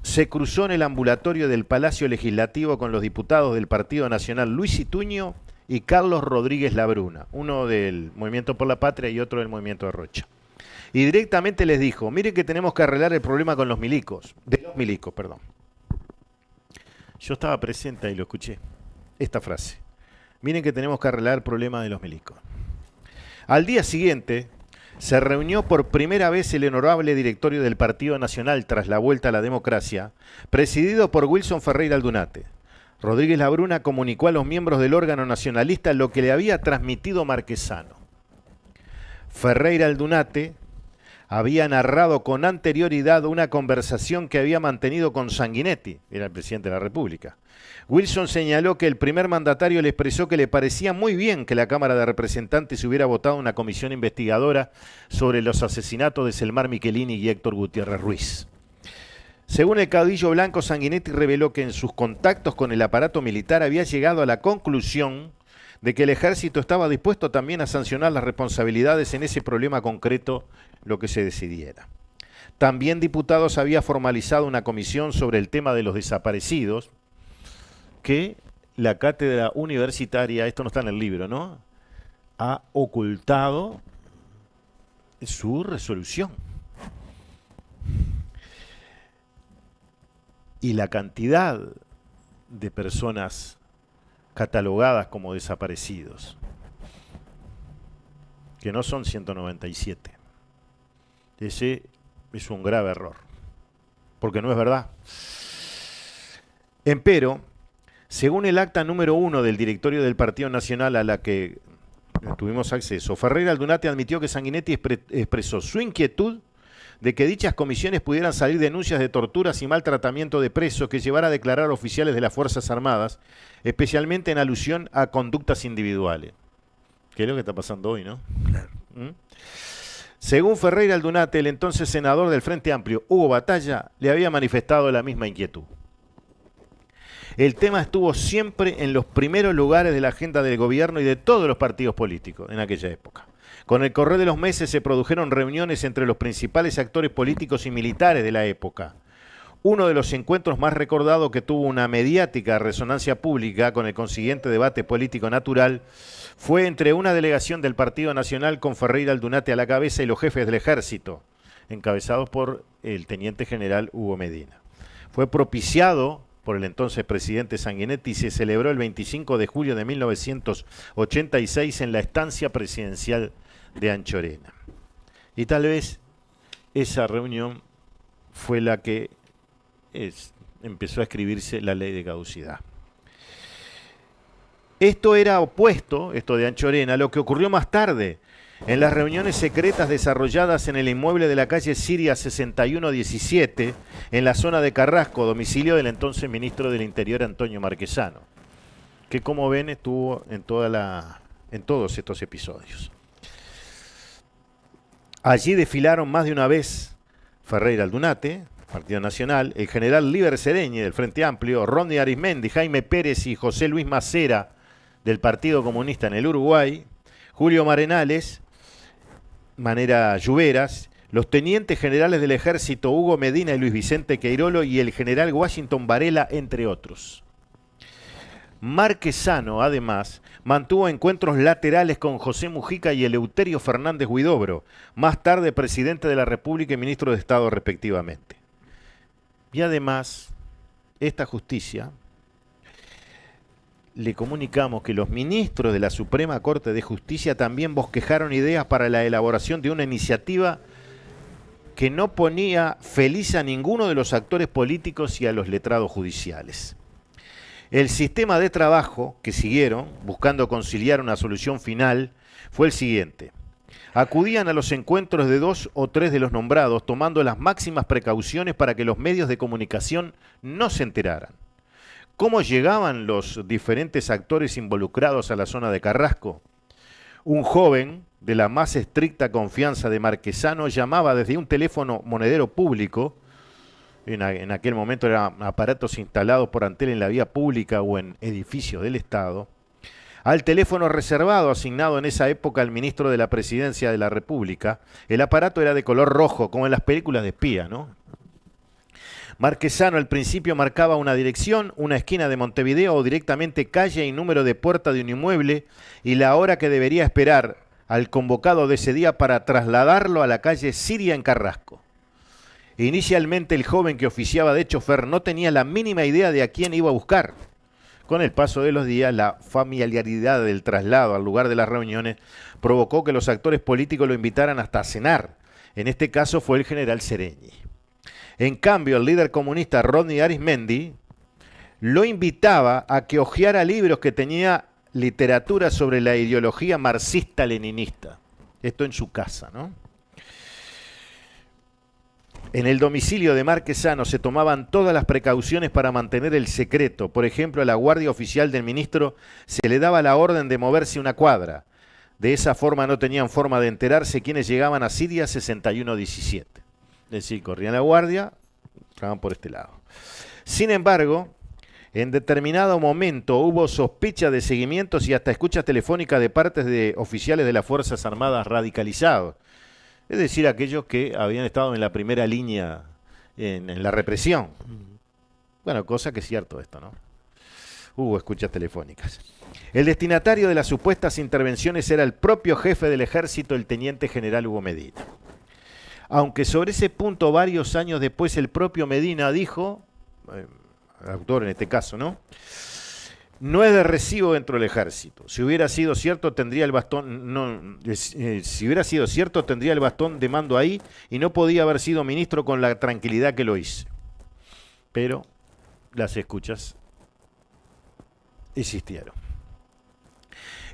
Speaker 3: se cruzó en el ambulatorio del Palacio Legislativo con los diputados del Partido Nacional Luis Ituño y Carlos Rodríguez Labruna, uno del Movimiento por la Patria y otro del Movimiento de Rocha. Y directamente les dijo, miren que tenemos que arreglar el problema con los milicos, perdón. Yo estaba presente y lo escuché, esta frase. Miren que tenemos que arreglar el problema de los milicos. Al día siguiente se reunió por primera vez el honorable directorio del Partido Nacional tras la vuelta a la democracia, presidido por Wilson Ferreira Aldunate. Rodríguez Labruna comunicó a los miembros del órgano nacionalista lo que le había transmitido Marquesano. Ferreira Aldunate había narrado con anterioridad una conversación que había mantenido con Sanguinetti, era el presidente de la República. Wilson señaló que el primer mandatario le expresó que le parecía muy bien que la Cámara de Representantes hubiera votado una comisión investigadora sobre los asesinatos de Selmar Michelini y Héctor Gutiérrez Ruiz. Según el caudillo blanco, Sanguinetti reveló que en sus contactos con el aparato militar había llegado a la conclusión de que el ejército estaba dispuesto también a sancionar las responsabilidades en ese problema concreto, lo que se decidiera. También Diputados había formalizado una comisión sobre el tema de los desaparecidos, que la cátedra universitaria, esto no está en el libro, ¿no?, ha ocultado su resolución. Y la cantidad de personas catalogadas como desaparecidos, que no son 197. Ese es un grave error, porque no es verdad. Empero, según el acta número 1 del directorio del Partido Nacional a la que tuvimos acceso, Ferreira Aldunate admitió que Sanguinetti expresó su inquietud de que dichas comisiones pudieran salir denuncias de torturas y maltratamiento de presos que llevara a declarar oficiales de las Fuerzas Armadas, especialmente en alusión a conductas individuales. ¿Qué es lo que está pasando hoy, no? ¿Mm? Según Ferreira Aldunate, el entonces senador del Frente Amplio, Hugo Batalla, le había manifestado la misma inquietud. El tema estuvo siempre en los primeros lugares de la agenda del gobierno y de todos los partidos políticos en aquella época. Con el correr de los meses se produjeron reuniones entre los principales actores políticos y militares de la época. Uno de los encuentros más recordados, que tuvo una mediática resonancia pública con el consiguiente debate político natural, fue entre una delegación del Partido Nacional con Ferreira Aldunate a la cabeza y los jefes del ejército, encabezados por el teniente general Hugo Medina. Fue propiciado por el entonces presidente Sanguinetti y se celebró el 25 de julio de 1986 en la estancia presidencial de Anchorena. Y tal vez esa reunión fue la que empezó a escribirse la ley de caducidad. Esto era opuesto, esto de Anchorena, a lo que ocurrió más tarde, en las reuniones secretas desarrolladas en el inmueble de la calle Siria 6117, en la zona de Carrasco, domicilio del entonces ministro del Interior Antonio Marquesano, que como ven estuvo en todos estos episodios. Allí desfilaron más de una vez Ferreira Aldunate, Partido Nacional, el general Líber Sereñi del Frente Amplio, Rodney Arismendi, Jaime Pérez y José Luis Macera del Partido Comunista en el Uruguay, Julio Marenales, Manera Lluveras, los tenientes generales del Ejército Hugo Medina y Luis Vicente Queirolo y el general Washington Varela, entre otros. Marquesano, además, mantuvo encuentros laterales con José Mujica y Eleuterio Fernández Huidobro, más tarde presidente de la República y ministro de Estado respectivamente. Y además, esta justicia, le comunicamos que los ministros de la Suprema Corte de Justicia también bosquejaron ideas para la elaboración de una iniciativa que no ponía feliz a ninguno de los actores políticos y a los letrados judiciales. El sistema de trabajo que siguieron, buscando conciliar una solución final, fue el siguiente. Acudían a los encuentros de 2 o 3 de los nombrados, tomando las máximas precauciones para que los medios de comunicación no se enteraran. ¿Cómo llegaban los diferentes actores involucrados a la zona de Carrasco? Un joven de la más estricta confianza de Marquesano llamaba desde un teléfono monedero público, en aquel momento eran aparatos instalados por Antel en la vía pública o en edificios del Estado, al teléfono reservado asignado en esa época al ministro de la Presidencia de la República. El aparato era de color rojo, como en las películas de espía, ¿no? Marquesano al principio marcaba una dirección, una esquina de Montevideo o directamente calle y número de puerta de un inmueble y la hora que debería esperar al convocado de ese día para trasladarlo a la calle Siria en Carrasco. Inicialmente el joven que oficiaba de chofer no tenía la mínima idea de a quién iba a buscar. Con el paso de los días, la familiaridad del traslado al lugar de las reuniones provocó que los actores políticos lo invitaran hasta a cenar. En este caso fue el general Sereñi. En cambio, el líder comunista Rodney Arizmendi lo invitaba a que hojeara libros que tenía literatura sobre la ideología marxista-leninista. Esto en su casa, ¿no? En el domicilio de Marquesano se tomaban todas las precauciones para mantener el secreto. Por ejemplo, a la guardia oficial del ministro se le daba la orden de moverse una cuadra. De esa forma no tenían forma de enterarse quiénes llegaban a Siria 6117. Es decir, corrían la guardia, entraban por este lado. Sin embargo, en determinado momento hubo sospecha de seguimientos y hasta escuchas telefónicas de partes de oficiales de las Fuerzas Armadas radicalizados. Es decir, aquellos que habían estado en la primera línea en la represión. Bueno, cosa que es cierto esto, ¿no? Hubo escuchas telefónicas. El destinatario de las supuestas intervenciones era el propio jefe del ejército, el teniente general Hugo Medina. Aunque sobre ese punto varios años después el propio Medina dijo, el autor en este caso, ¿no? No es de recibo dentro del ejército. Si hubiera sido cierto, tendría el bastón. Si hubiera sido cierto, tendría el bastón de mando ahí y no podía haber sido ministro con la tranquilidad que lo hice. Pero las escuchas existieron.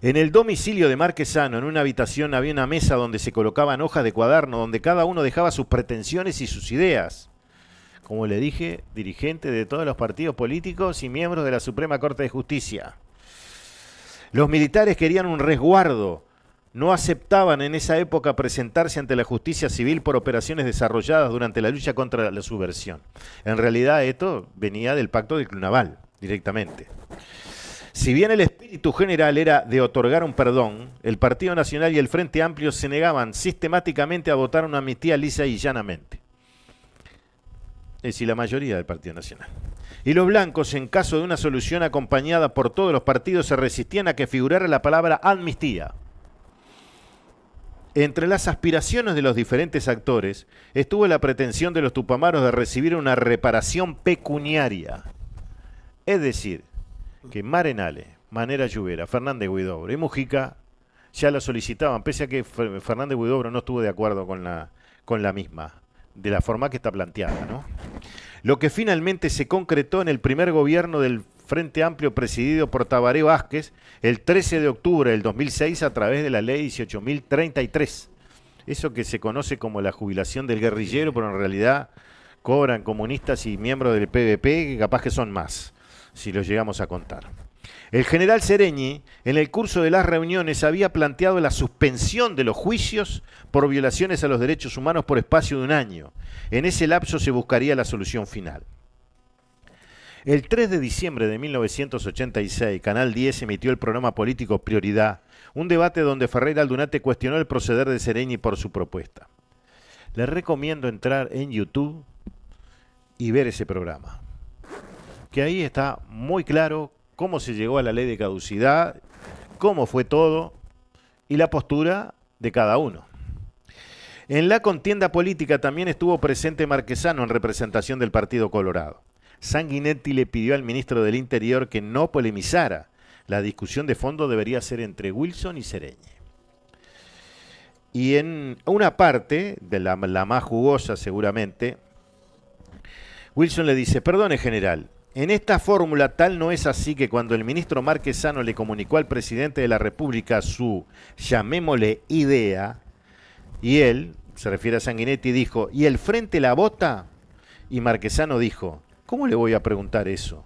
Speaker 3: En el domicilio de Marquesano, en una habitación, había una mesa donde se colocaban hojas de cuaderno, donde cada uno dejaba sus pretensiones y sus ideas. Como le dije, dirigente de todos los partidos políticos y miembros de la Suprema Corte de Justicia. Los militares querían un resguardo. No aceptaban en esa época presentarse ante la justicia civil por operaciones desarrolladas durante la lucha contra la subversión. En realidad esto venía del pacto de Clunaval, directamente. Si bien el espíritu general era de otorgar un perdón, el Partido Nacional y el Frente Amplio se negaban sistemáticamente a votar una amnistía lisa y llanamente. Es decir, la mayoría del Partido Nacional. Y los blancos, en caso de una solución acompañada por todos los partidos, se resistían a que figurara la palabra amnistía. Entre las aspiraciones de los diferentes actores estuvo la pretensión de los tupamaros de recibir una reparación pecuniaria. Es decir, que Marenale, Manera Lluvera, Fernández Huidobro y Mujica ya la solicitaban, pese a que Fernández Huidobro no estuvo de acuerdo con la misma, de la forma que está planteada, ¿no? Lo que finalmente se concretó en el primer gobierno del Frente Amplio presidido por Tabaré Vázquez el 13 de octubre del 2006 a través de la ley 18.033. Eso que se conoce como la jubilación del guerrillero, pero en realidad cobran comunistas y miembros del PVP, que capaz que son más, si los llegamos a contar. El general Sereñi, en el curso de las reuniones, había planteado la suspensión de los juicios por violaciones a los derechos humanos por espacio de un año. En ese lapso se buscaría la solución final. El 3 de diciembre de 1986, Canal 10 emitió el programa político Prioridad, un debate donde Ferreira Aldunate cuestionó el proceder de Sereñi por su propuesta. Les recomiendo entrar en YouTube y ver ese programa, que ahí está muy claro cómo se llegó a la ley de caducidad, cómo fue todo y la postura de cada uno. En la contienda política también estuvo presente Marquesano en representación del Partido Colorado. Sanguinetti le pidió al ministro del Interior que no polemizara. La discusión de fondo debería ser entre Wilson y Sereñi. Y en una parte, de la más jugosa seguramente, Wilson le dice: perdone general, en esta fórmula tal no es así que cuando el ministro Marquesano le comunicó al presidente de la República su, llamémosle, idea, y él, se refiere a Sanguinetti, dijo: ¿y el Frente la vota? Y Marquesano dijo: ¿cómo le voy a preguntar eso?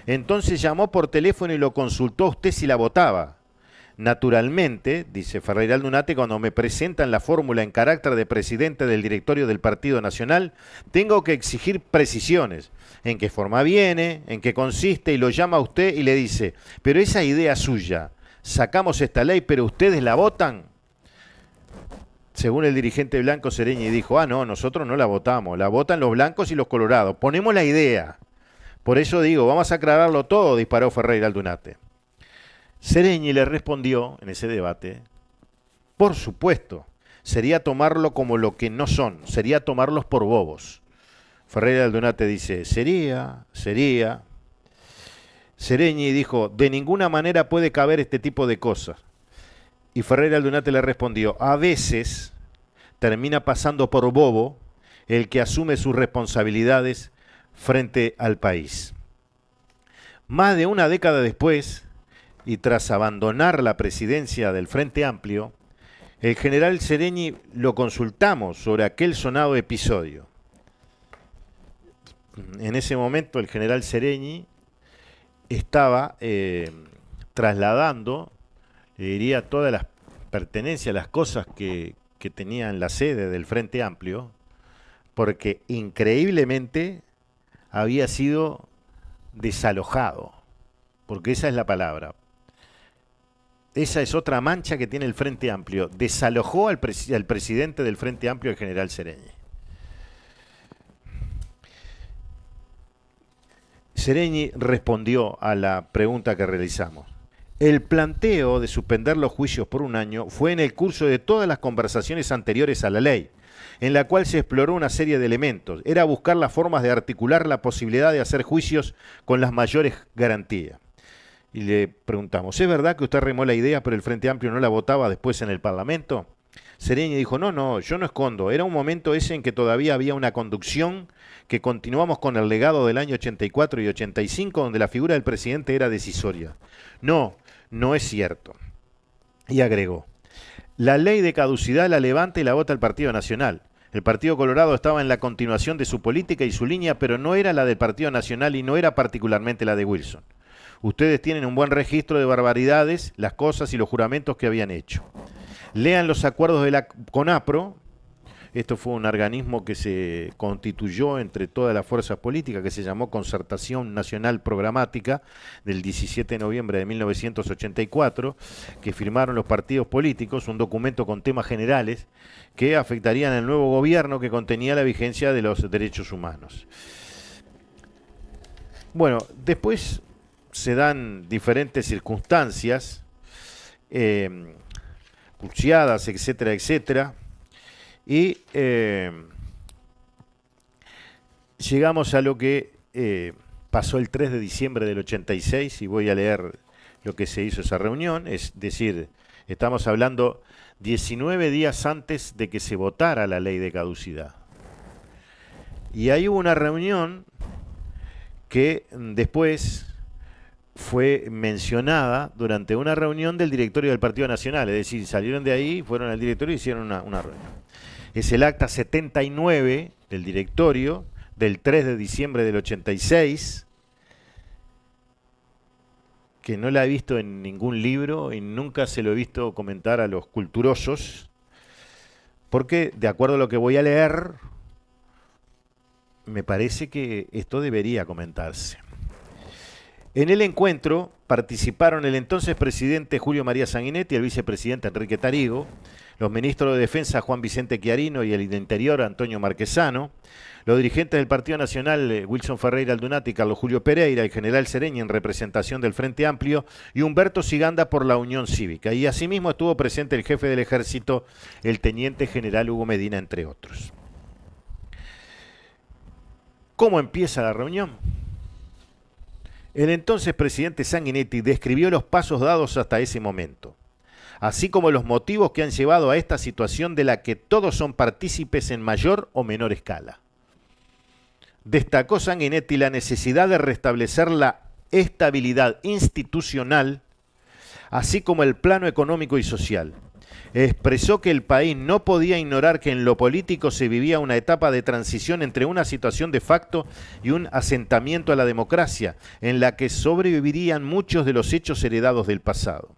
Speaker 3: Entonces llamó por teléfono y lo consultó a usted si la votaba. Naturalmente, dice Ferreira Aldunate, cuando me presentan la fórmula en carácter de presidente del directorio del Partido Nacional, tengo que exigir precisiones. En qué forma viene, en qué consiste, y lo llama a usted y le dice: pero esa idea suya, sacamos esta ley, pero ustedes la votan. Según el dirigente blanco, Sereñi dijo, no, nosotros no la votamos, la votan los blancos y los colorados. Ponemos la idea. Por eso digo, vamos a aclararlo todo, disparó Ferreira Aldunate. Sereñi le respondió en ese debate, por supuesto, sería tomarlo como lo que no son, sería tomarlos por bobos. Ferreira Aldunate dice, sería. Sereñi dijo, de ninguna manera puede caber este tipo de cosas. Y Ferreira Aldunate le respondió, a veces termina pasando por bobo el que asume sus responsabilidades frente al país. Más de una década después, y tras abandonar la presidencia del Frente Amplio, el general Sereñi lo consultamos sobre aquel sonado episodio. En ese momento el general Sereñi estaba trasladando, le diría, todas las pertenencias, las cosas que tenía en la sede del Frente Amplio, porque increíblemente había sido desalojado, porque esa es la palabra. Esa es otra mancha que tiene el Frente Amplio. Desalojó al presidente del Frente Amplio, el general Sereñi. Sereñi respondió a la pregunta que realizamos. El planteo de suspender los juicios por un año fue en el curso de todas las conversaciones anteriores a la ley, en la cual se exploró una serie de elementos. Era buscar las formas de articular la posibilidad de hacer juicios con las mayores garantías. Y le preguntamos, ¿es verdad que usted remó la idea pero el Frente Amplio no la votaba después en el Parlamento? Sereñi dijo, no, yo no escondo. Era un momento ese en que todavía había una conducción, que continuamos con el legado del año 84 y 85, donde la figura del presidente era decisoria. No es cierto. Y agregó, la ley de caducidad la levanta y la vota el Partido Nacional. El Partido Colorado estaba en la continuación de su política y su línea, pero no era la del Partido Nacional y no era particularmente la de Wilson. Ustedes tienen un buen registro de barbaridades, las cosas y los juramentos que habían hecho. Lean los acuerdos de la CONAPRO. Esto fue un organismo que se constituyó entre todas las fuerzas políticas, que se llamó Concertación Nacional Programática, del 17 de noviembre de 1984, que firmaron los partidos políticos, un documento con temas generales que afectarían al nuevo gobierno, que contenía la vigencia de los derechos humanos. Bueno, después se dan diferentes circunstancias, pulseadas, etcétera, etcétera, y llegamos a lo que pasó el 3 de diciembre del 86, y voy a leer lo que se hizo esa reunión, es decir, estamos hablando 19 días antes de que se votara la ley de caducidad. Y ahí hubo una reunión que después fue mencionada durante una reunión del directorio del Partido Nacional, es decir, salieron de ahí, fueron al directorio y hicieron una reunión. Es el acta 79 del directorio del 3 de diciembre del 86, que no la he visto en ningún libro y nunca se lo he visto comentar a los culturosos, porque de acuerdo a lo que voy a leer, me parece que esto debería comentarse. En el encuentro participaron el entonces presidente Julio María Sanguinetti, el vicepresidente Enrique Tarigo, los ministros de Defensa Juan Vicente Chiarino y el de Interior Antonio Marquesano, los dirigentes del Partido Nacional Wilson Ferreira Aldunate y Carlos Julio Pereira, el general Sereñi en representación del Frente Amplio y Humberto Siganda por la Unión Cívica. Y asimismo estuvo presente el jefe del Ejército, el teniente general Hugo Medina, entre otros. ¿Cómo empieza la reunión? El entonces presidente Sanguinetti describió los pasos dados hasta ese momento, así como los motivos que han llevado a esta situación de la que todos son partícipes en mayor o menor escala. Destacó Sanguinetti la necesidad de restablecer la estabilidad institucional, así como el plano económico y social. Expresó que el país no podía ignorar que en lo político se vivía una etapa de transición entre una situación de facto y un asentamiento a la democracia, en la que sobrevivirían muchos de los hechos heredados del pasado.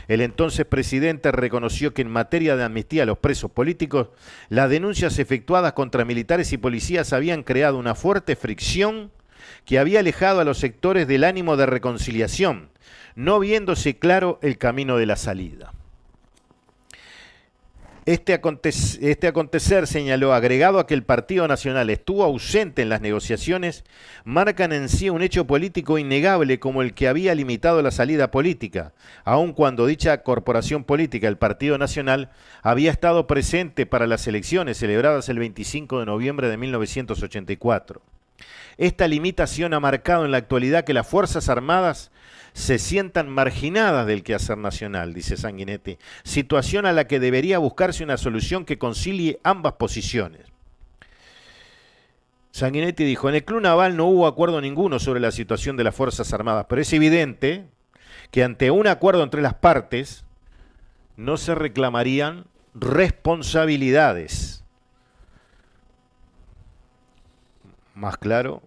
Speaker 3: El entonces presidente reconoció que en materia de amnistía a los presos políticos, las denuncias efectuadas contra militares y policías habían creado una fuerte fricción que había alejado a los sectores del ánimo de reconciliación, no viéndose claro el camino de la salida. Este acontecer, señaló, agregado a que el Partido Nacional estuvo ausente en las negociaciones, marcan en sí un hecho político innegable como el que había limitado la salida política, aun cuando dicha corporación política, el Partido Nacional, había estado presente para las elecciones celebradas el 25 de noviembre de 1984. Esta limitación ha marcado en la actualidad que las Fuerzas Armadas se sientan marginadas del quehacer nacional, dice Sanguinetti, situación a la que debería buscarse una solución que concilie ambas posiciones. Sanguinetti dijo, en el Club Naval no hubo acuerdo ninguno sobre la situación de las Fuerzas Armadas, pero es evidente que ante un acuerdo entre las partes no se reclamarían responsabilidades. Más claro.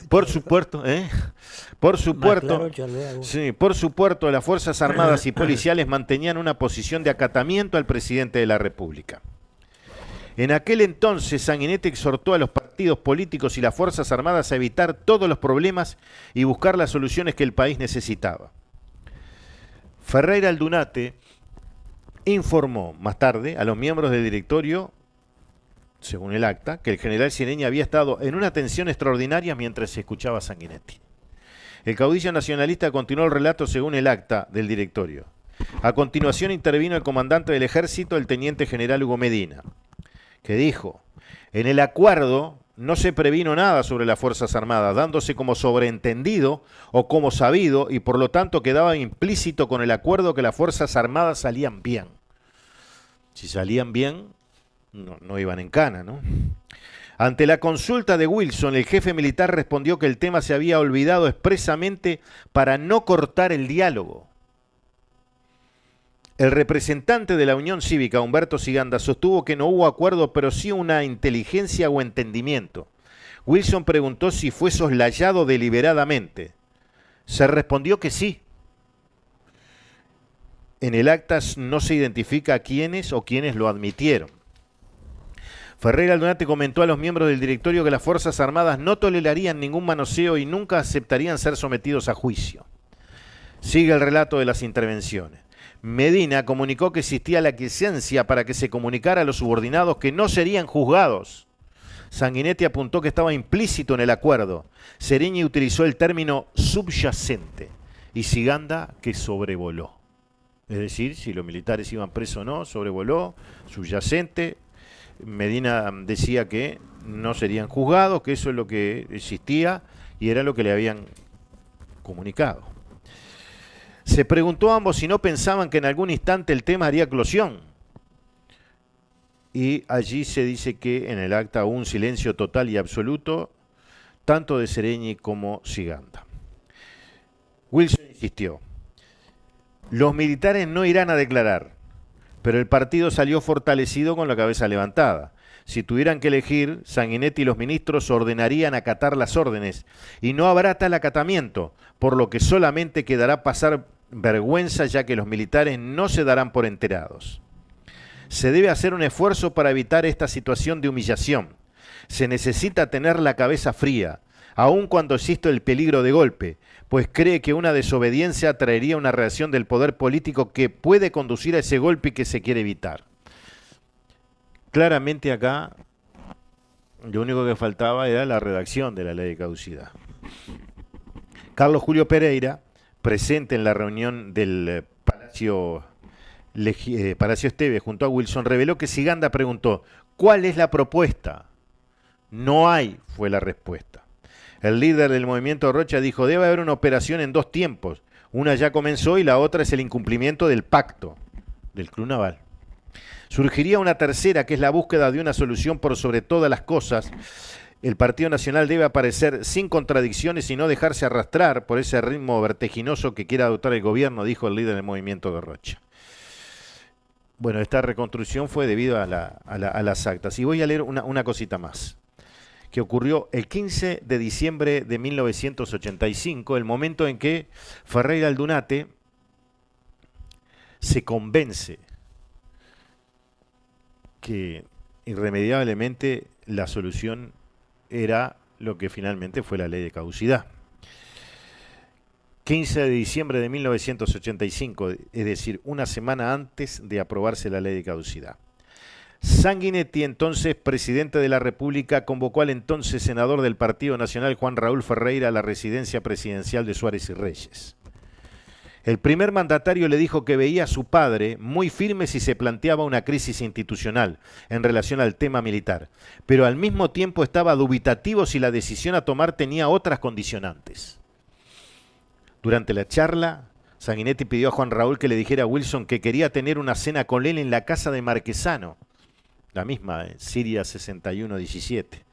Speaker 3: Por supuesto, Por supuesto, sí, por supuesto, las Fuerzas Armadas y policiales mantenían una posición de acatamiento al presidente de la República. En aquel entonces, Sanguinetti exhortó a los partidos políticos y las Fuerzas Armadas a evitar todos los problemas y buscar las soluciones que el país necesitaba. Ferreira Aldunate informó más tarde a los miembros del directorio, según el acta, que el general Cireñi había estado en una tensión extraordinaria mientras se escuchaba a Sanguinetti. El caudillo nacionalista continuó el relato según el acta del directorio. A continuación intervino el comandante del ejército, el teniente general Hugo Medina, que dijo, en el acuerdo no se previno nada sobre las Fuerzas Armadas, dándose como sobreentendido o como sabido, y por lo tanto quedaba implícito con el acuerdo que las Fuerzas Armadas salían bien. Si salían bien, no iban en cana, ¿no? Ante la consulta de Wilson, el jefe militar respondió que el tema se había olvidado expresamente para no cortar el diálogo. El representante de la Unión Cívica, Humberto Siganda, sostuvo que no hubo acuerdo, pero sí una inteligencia o entendimiento. Wilson preguntó si fue soslayado deliberadamente. Se respondió que sí. En el acta no se identifica a quiénes o quiénes lo admitieron. Ferreira Aldunate comentó a los miembros del directorio que las Fuerzas Armadas no tolerarían ningún manoseo y nunca aceptarían ser sometidos a juicio. Sigue el relato de las intervenciones. Medina comunicó que existía la quiesencia para que se comunicara a los subordinados que no serían juzgados. Sanguinetti apuntó que estaba implícito en el acuerdo. Cireñi utilizó el término subyacente y Siganda que sobrevoló. Es decir, si los militares iban presos o no, sobrevoló, subyacente. Medina decía que no serían juzgados, que eso es lo que existía y era lo que le habían comunicado. Se preguntó a ambos si no pensaban que en algún instante el tema haría eclosión. Y allí se dice que en el acta hubo un silencio total y absoluto, tanto de Cireñi como Siganda. Wilson insistió, los militares no irán a declarar, pero el partido salió fortalecido con la cabeza levantada. Si tuvieran que elegir, Sanguinetti y los ministros ordenarían acatar las órdenes, y no habrá tal acatamiento, por lo que solamente quedará pasar vergüenza, ya que los militares no se darán por enterados. Se debe hacer un esfuerzo para evitar esta situación de humillación. Se necesita tener la cabeza fría, aun cuando existe el peligro de golpe, pues cree que una desobediencia traería una reacción del poder político que puede conducir a ese golpe que se quiere evitar. Claramente acá lo único que faltaba era la redacción de la ley de caducidad. Carlos Julio Pereira, presente en la reunión del Palacio Esteves junto a Wilson, reveló que Siganda preguntó, ¿cuál es la propuesta? No hay, fue la respuesta. El líder del movimiento Rocha dijo, debe haber una operación en dos tiempos. Una ya comenzó y la otra es el incumplimiento del pacto del Club Naval. Surgiría una tercera, que es la búsqueda de una solución por sobre todas las cosas. El Partido Nacional debe aparecer sin contradicciones y no dejarse arrastrar por ese ritmo vertiginoso que quiere adoptar el gobierno, dijo el líder del movimiento de Rocha. Bueno, esta reconstrucción fue debido a las actas. Y voy a leer una cosita más, que ocurrió el 15 de diciembre de 1985, el momento en que Ferreira Aldunate se convence que irremediablemente la solución era lo que finalmente fue la ley de caducidad. 15 de diciembre de 1985, es decir, una semana antes de aprobarse la ley de caducidad. Sanguinetti, entonces presidente de la República, convocó al entonces senador del Partido Nacional, Juan Raúl Ferreira, a la residencia presidencial de Suárez y Reyes. El primer mandatario le dijo que veía a su padre muy firme si se planteaba una crisis institucional en relación al tema militar, pero al mismo tiempo estaba dubitativo si la decisión a tomar tenía otras condicionantes. Durante la charla, Sanguinetti pidió a Juan Raúl que le dijera a Wilson que quería tener una cena con él en la casa de Marquesano, la misma, Siria 6117.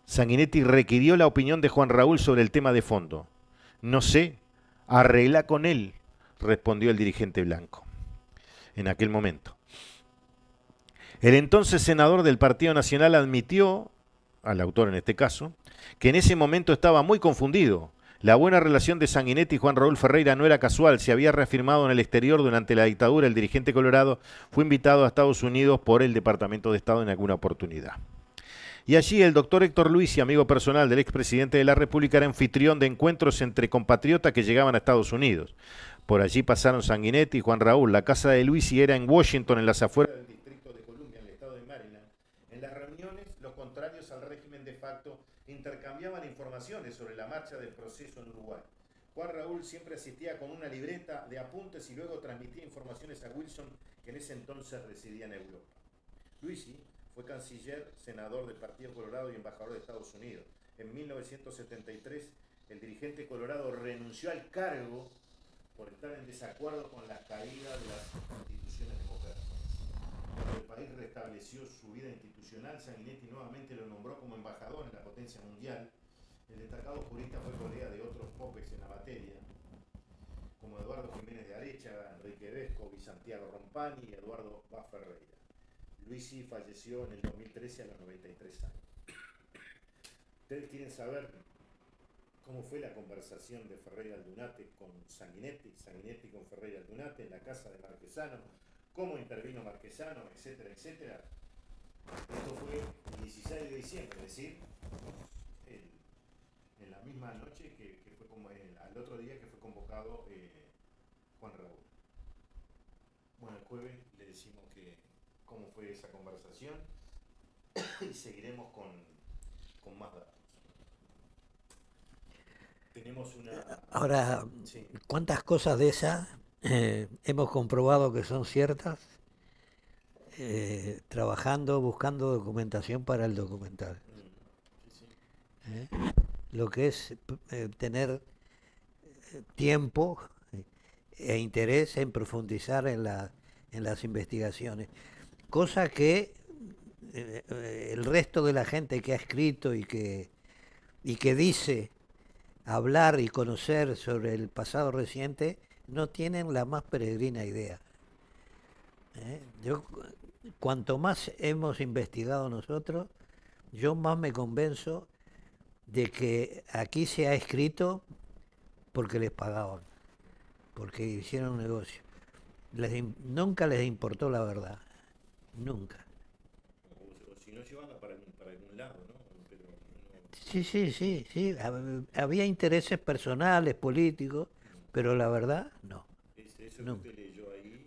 Speaker 3: Sanguinetti requirió la opinión de Juan Raúl sobre el tema de fondo. No sé, arregla con él, respondió el dirigente blanco. En aquel momento. El entonces senador del Partido Nacional admitió, al autor en este caso, que en ese momento estaba muy confundido. La buena relación de Sanguinetti y Juan Raúl Ferreira no era casual, se había reafirmado en el exterior durante la dictadura. El dirigente colorado fue invitado a Estados Unidos por el Departamento de Estado en alguna oportunidad. Y allí el doctor Héctor Luisi, amigo personal del expresidente de la República, era anfitrión de encuentros entre compatriotas que llegaban a Estados Unidos. Por allí pasaron Sanguinetti y Juan Raúl. La casa de Luisi era en Washington, en las afueras del Distrito de Columbia, en el estado de Maryland. En las reuniones, los contrarios al régimen de facto intercambiaban informaciones sobre la marcha del proceso en Uruguay. Juan Raúl siempre asistía con una libreta de apuntes y luego transmitía informaciones a Wilson, que en ese entonces residía en Europa. Luisi fue canciller, senador del Partido Colorado y embajador de Estados Unidos. En 1973, el dirigente colorado renunció al cargo por estar en desacuerdo con la caída de las instituciones democráticas. Cuando el país restableció su vida institucional, Sanguinetti nuevamente lo nombró como embajador en la potencia mundial. El destacado jurista fue colega de otros popes en la materia, como Eduardo Jiménez de Arechaga, Enrique Vescovi, Santiago Rompani y Eduardo Vaz Ferreira. Luisi falleció en el 2013 a los 93 años. ¿Ustedes quieren saber cómo fue la conversación de Ferreira Aldunate con Sanguinetti, Sanguinetti con Ferreira Aldunate en la casa de Marquesano? ¿Cómo intervino Marquesano, etcétera, etcétera? Esto fue el 16 de diciembre, es decir, en la misma noche que fue como al otro día que fue convocado Juan Raúl. Bueno, el jueves le decimos que cómo fue esa conversación y seguiremos con más datos. Tenemos una...
Speaker 2: Ahora,
Speaker 3: Sí.
Speaker 2: ¿cuántas cosas de esas hemos comprobado que son ciertas? Trabajando, buscando documentación para el documental.
Speaker 3: Sí.
Speaker 2: Lo que es tener tiempo e interés en profundizar en las investigaciones. Cosa que el resto de la gente que ha escrito y que dice hablar y conocer sobre el pasado reciente no tienen la más peregrina idea. Yo, cuanto más hemos investigado nosotros, yo más me convenzo de que aquí se ha escrito porque les pagaban, porque hicieron un negocio. Nunca les importó la verdad, nunca.
Speaker 3: O si no llevan para algún lado, ¿no? Pero no...
Speaker 2: Sí. Había intereses personales, políticos, pero la verdad, no.
Speaker 3: Eso
Speaker 2: No.
Speaker 3: que usted leyó ahí,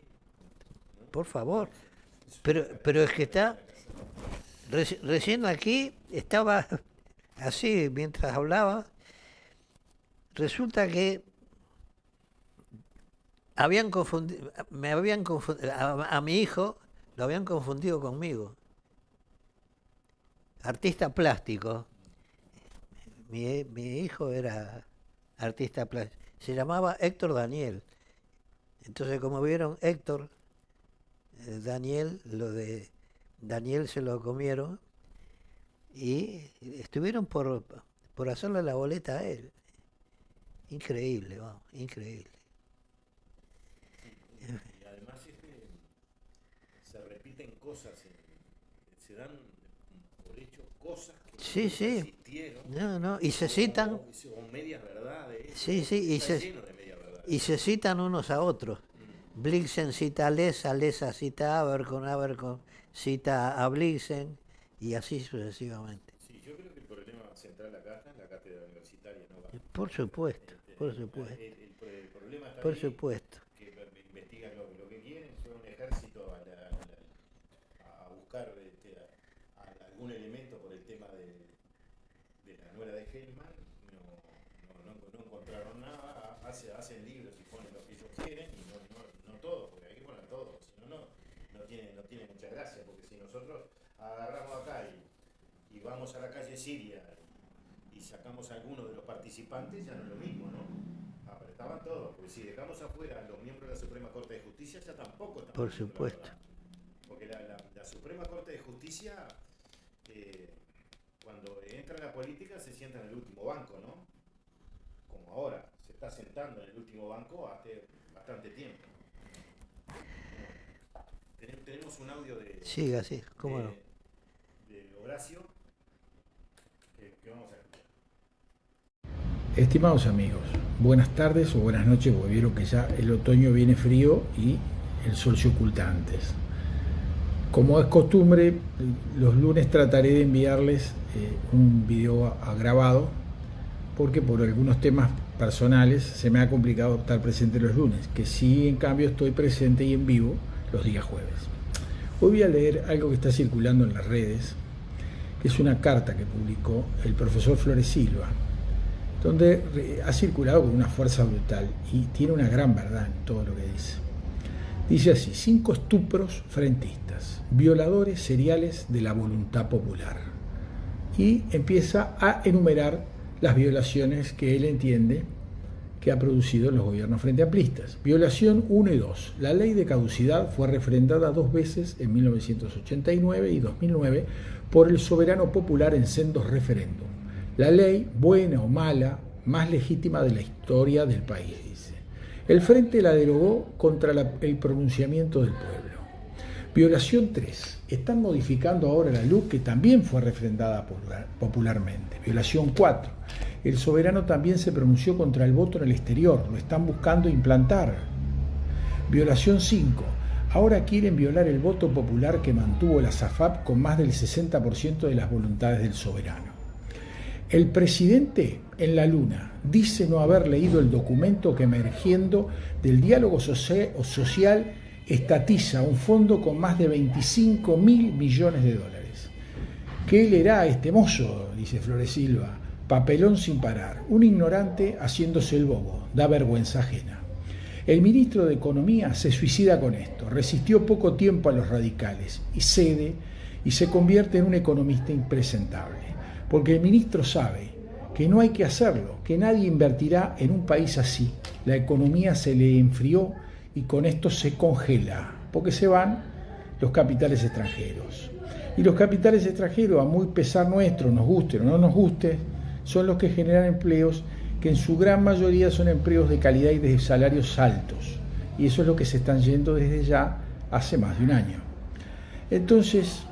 Speaker 3: ¿no?
Speaker 2: Por favor. Pero es que está... Recién aquí estaba así, mientras hablaba, resulta que me habían confundido, a mi hijo lo habían confundido conmigo. Artista plástico. Mi hijo era artista plástico. Se llamaba Héctor Daniel. Entonces, como vieron Héctor, Daniel, lo de Daniel se lo comieron y estuvieron por hacerle la boleta a él. Increíble, vamos, increíble.
Speaker 3: Y además se repiten cosas, se dan por hecho cosas que
Speaker 2: Sí.
Speaker 3: existieron.
Speaker 2: No, y se citan.
Speaker 3: O medias verdades.
Speaker 2: Sí,
Speaker 3: Está lleno de medias verdades.
Speaker 2: y se citan unos a otros. Blixen cita a Lesa cita a Abercon cita a Blixen, y así sucesivamente.
Speaker 3: Sí, yo creo que el problema central acá está en la cátedra universitaria, ¿no?
Speaker 2: Por supuesto.
Speaker 3: El problema está
Speaker 2: Por
Speaker 3: ahí,
Speaker 2: supuesto.
Speaker 3: que investigan lo que quieren, fue un ejército a buscar algún elemento por el tema de la nuera de Hellman, no encontraron nada. Hacen libros y ponen lo que ellos quieren y no todo, porque hay que poner todo, si no tiene mucha gracia, porque si nosotros agarramos acá y vamos a la calle Siria y sacamos a alguno de los participantes, ya no es lo mismo, ¿no? Pero estaban todos, porque si dejamos afuera a los miembros de la Suprema Corte de Justicia, ya tampoco están.
Speaker 2: Por supuesto.
Speaker 3: Porque la Suprema Corte de Justicia, cuando entra en la política, se sienta en el último banco, ¿no? Como ahora, se está sentando en el último banco hace bastante tiempo. Tenemos un audio de...
Speaker 2: Siga, sí, cómo no.
Speaker 3: De Horacio, que vamos a escuchar.
Speaker 6: Estimados amigos, buenas tardes o buenas noches, porque vieron que ya el otoño viene frío y el sol se oculta antes. Como es costumbre, los lunes trataré de enviarles un video grabado, porque por algunos temas personales se me ha complicado estar presente los lunes, que sí, en cambio, estoy presente y en vivo los días jueves. Hoy voy a leer algo que está circulando en las redes, que es una carta que publicó el profesor Flores Silva, donde ha circulado con una fuerza brutal y tiene una gran verdad en todo lo que dice. Dice así: 5 estupros frentistas, violadores seriales de la voluntad popular. Y empieza a enumerar las violaciones que él entiende que ha producido los gobiernos frenteamplistas. Violación 1 y 2. La ley de caducidad fue refrendada 2 veces en 1989 y 2009 por el soberano popular en sendos referéndum. La ley, buena o mala, más legítima de la historia del país, dice. El Frente la derogó contra el pronunciamiento del pueblo. Violación 3. Están modificando ahora la LUC, que también fue refrendada popularmente. Violación 4. El soberano también se pronunció contra el voto en el exterior. Lo están buscando implantar. Violación 5. Ahora quieren violar el voto popular que mantuvo la SAFAP con más del 60% de las voluntades del soberano. El presidente en la luna dice no haber leído el documento que, emergiendo del diálogo social, estatiza un fondo con más de 25.000 millones de dólares. ¿Qué leerá este mozo?, dice Flores Silva. Papelón sin parar. Un ignorante haciéndose el bobo. Da vergüenza ajena. El ministro de Economía se suicida con esto. Resistió poco tiempo a los radicales y cede y se convierte en un economista impresentable. Porque el ministro sabe que no hay que hacerlo, que nadie invertirá en un país así. La economía se le enfrió y con esto se congela, porque se van los capitales extranjeros. Y los capitales extranjeros, a muy pesar nuestro, nos guste o no nos guste, son los que generan empleos que en su gran mayoría son empleos de calidad y de salarios altos. Y eso es lo que se están yendo desde ya hace más de un año. Entonces,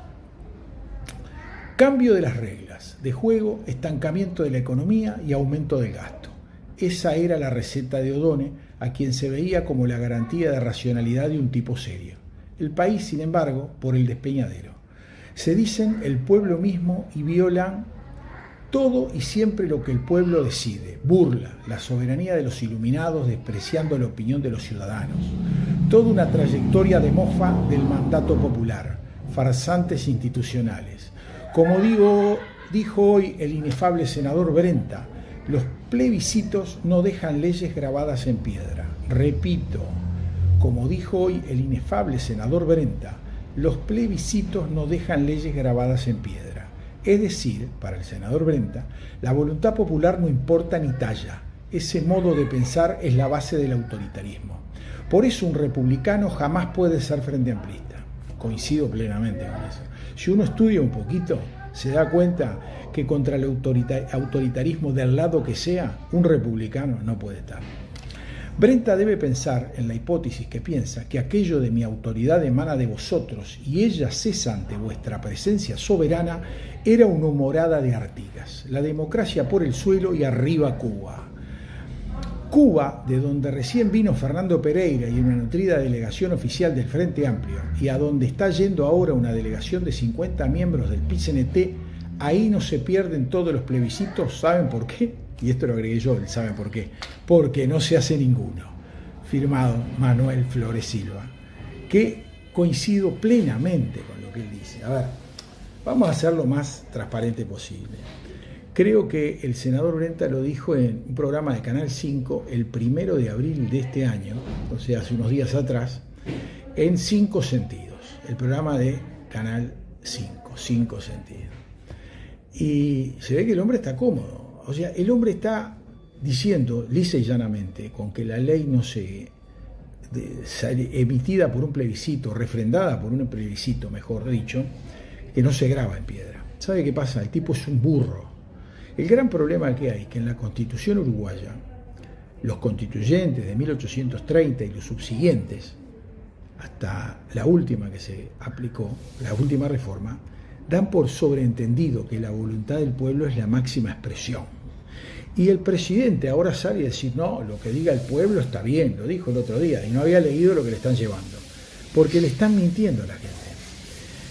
Speaker 6: cambio de las reglas de juego, estancamiento de la economía y aumento del gasto. Esa era la receta de O'Donnell, a quien se veía como la garantía de racionalidad de un tipo serio. El país, sin embargo, por el despeñadero. Se dicen el pueblo mismo y violan todo y siempre lo que el pueblo decide. Burla la soberanía de los iluminados, despreciando la opinión de los ciudadanos. Toda una trayectoria de mofa del mandato popular. Farsantes institucionales. Como dijo hoy el inefable senador Brenta, los plebiscitos no dejan leyes grabadas en piedra. Repito, como dijo hoy el inefable senador Brenta, los plebiscitos no dejan leyes grabadas en piedra. Es decir, para el senador Brenta, la voluntad popular no importa ni talla. Ese modo de pensar es la base del autoritarismo. Por eso un republicano jamás puede ser frenteamplista. Coincido plenamente con eso. Si uno estudia un poquito, se da cuenta que contra el autoritarismo del lado que sea, un republicano no puede estar. Brenta debe pensar en la hipótesis que piensa que aquello de mi autoridad emana de vosotros y ella cesa ante vuestra presencia soberana era una humorada de Artigas. La democracia por el suelo y arriba Cuba. Cuba, de donde recién vino Fernando Pereira y una nutrida delegación oficial del Frente Amplio, y a donde está yendo ahora una delegación de 50 miembros del PIT-CNT, ahí no se pierden todos los plebiscitos. ¿Saben por qué? Y esto lo agregué yo, ¿saben por qué? Porque no se hace ninguno. Firmado Manuel Flores Silva, que coincido plenamente con lo que él dice. A ver, vamos a hacer lo más transparente posible. Creo que el senador Brenta lo dijo en un programa de Canal 5 el 1 de abril de este año, o sea, hace unos días atrás, en 5 sentidos. El programa de Canal 5 sentidos. Y se ve que el hombre está cómodo. O sea, el hombre está diciendo lisa y llanamente, con que la ley no se emitida por un plebiscito, refrendada por un plebiscito, mejor dicho, que no se graba en piedra. ¿Sabe qué pasa? El tipo es un burro. El gran problema que hay, que en la Constitución uruguaya, los constituyentes de 1830 y los subsiguientes, hasta la última que se aplicó, la última reforma, dan por sobreentendido que la voluntad del pueblo es la máxima expresión. Y el presidente ahora sale a decir, no, lo que diga el pueblo está bien, lo dijo el otro día, y no había leído lo que le están llevando, porque le están mintiendo a la gente.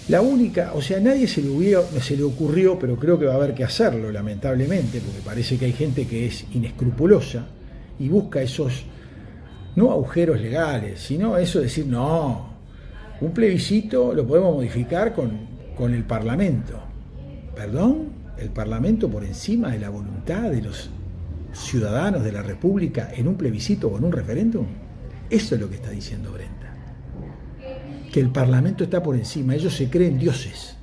Speaker 6: La única, o sea, nadie se le ocurrió, pero creo que va a haber que hacerlo, lamentablemente, porque parece que hay gente que es inescrupulosa y busca esos, no agujeros legales, sino eso de decir, no, un plebiscito lo podemos modificar con el Parlamento. ¿Perdón? ¿El Parlamento por encima de la voluntad de los ciudadanos de la República en un plebiscito o en un referéndum? Eso es lo que está diciendo Brenta. Que el Parlamento está por encima, ellos se creen dioses.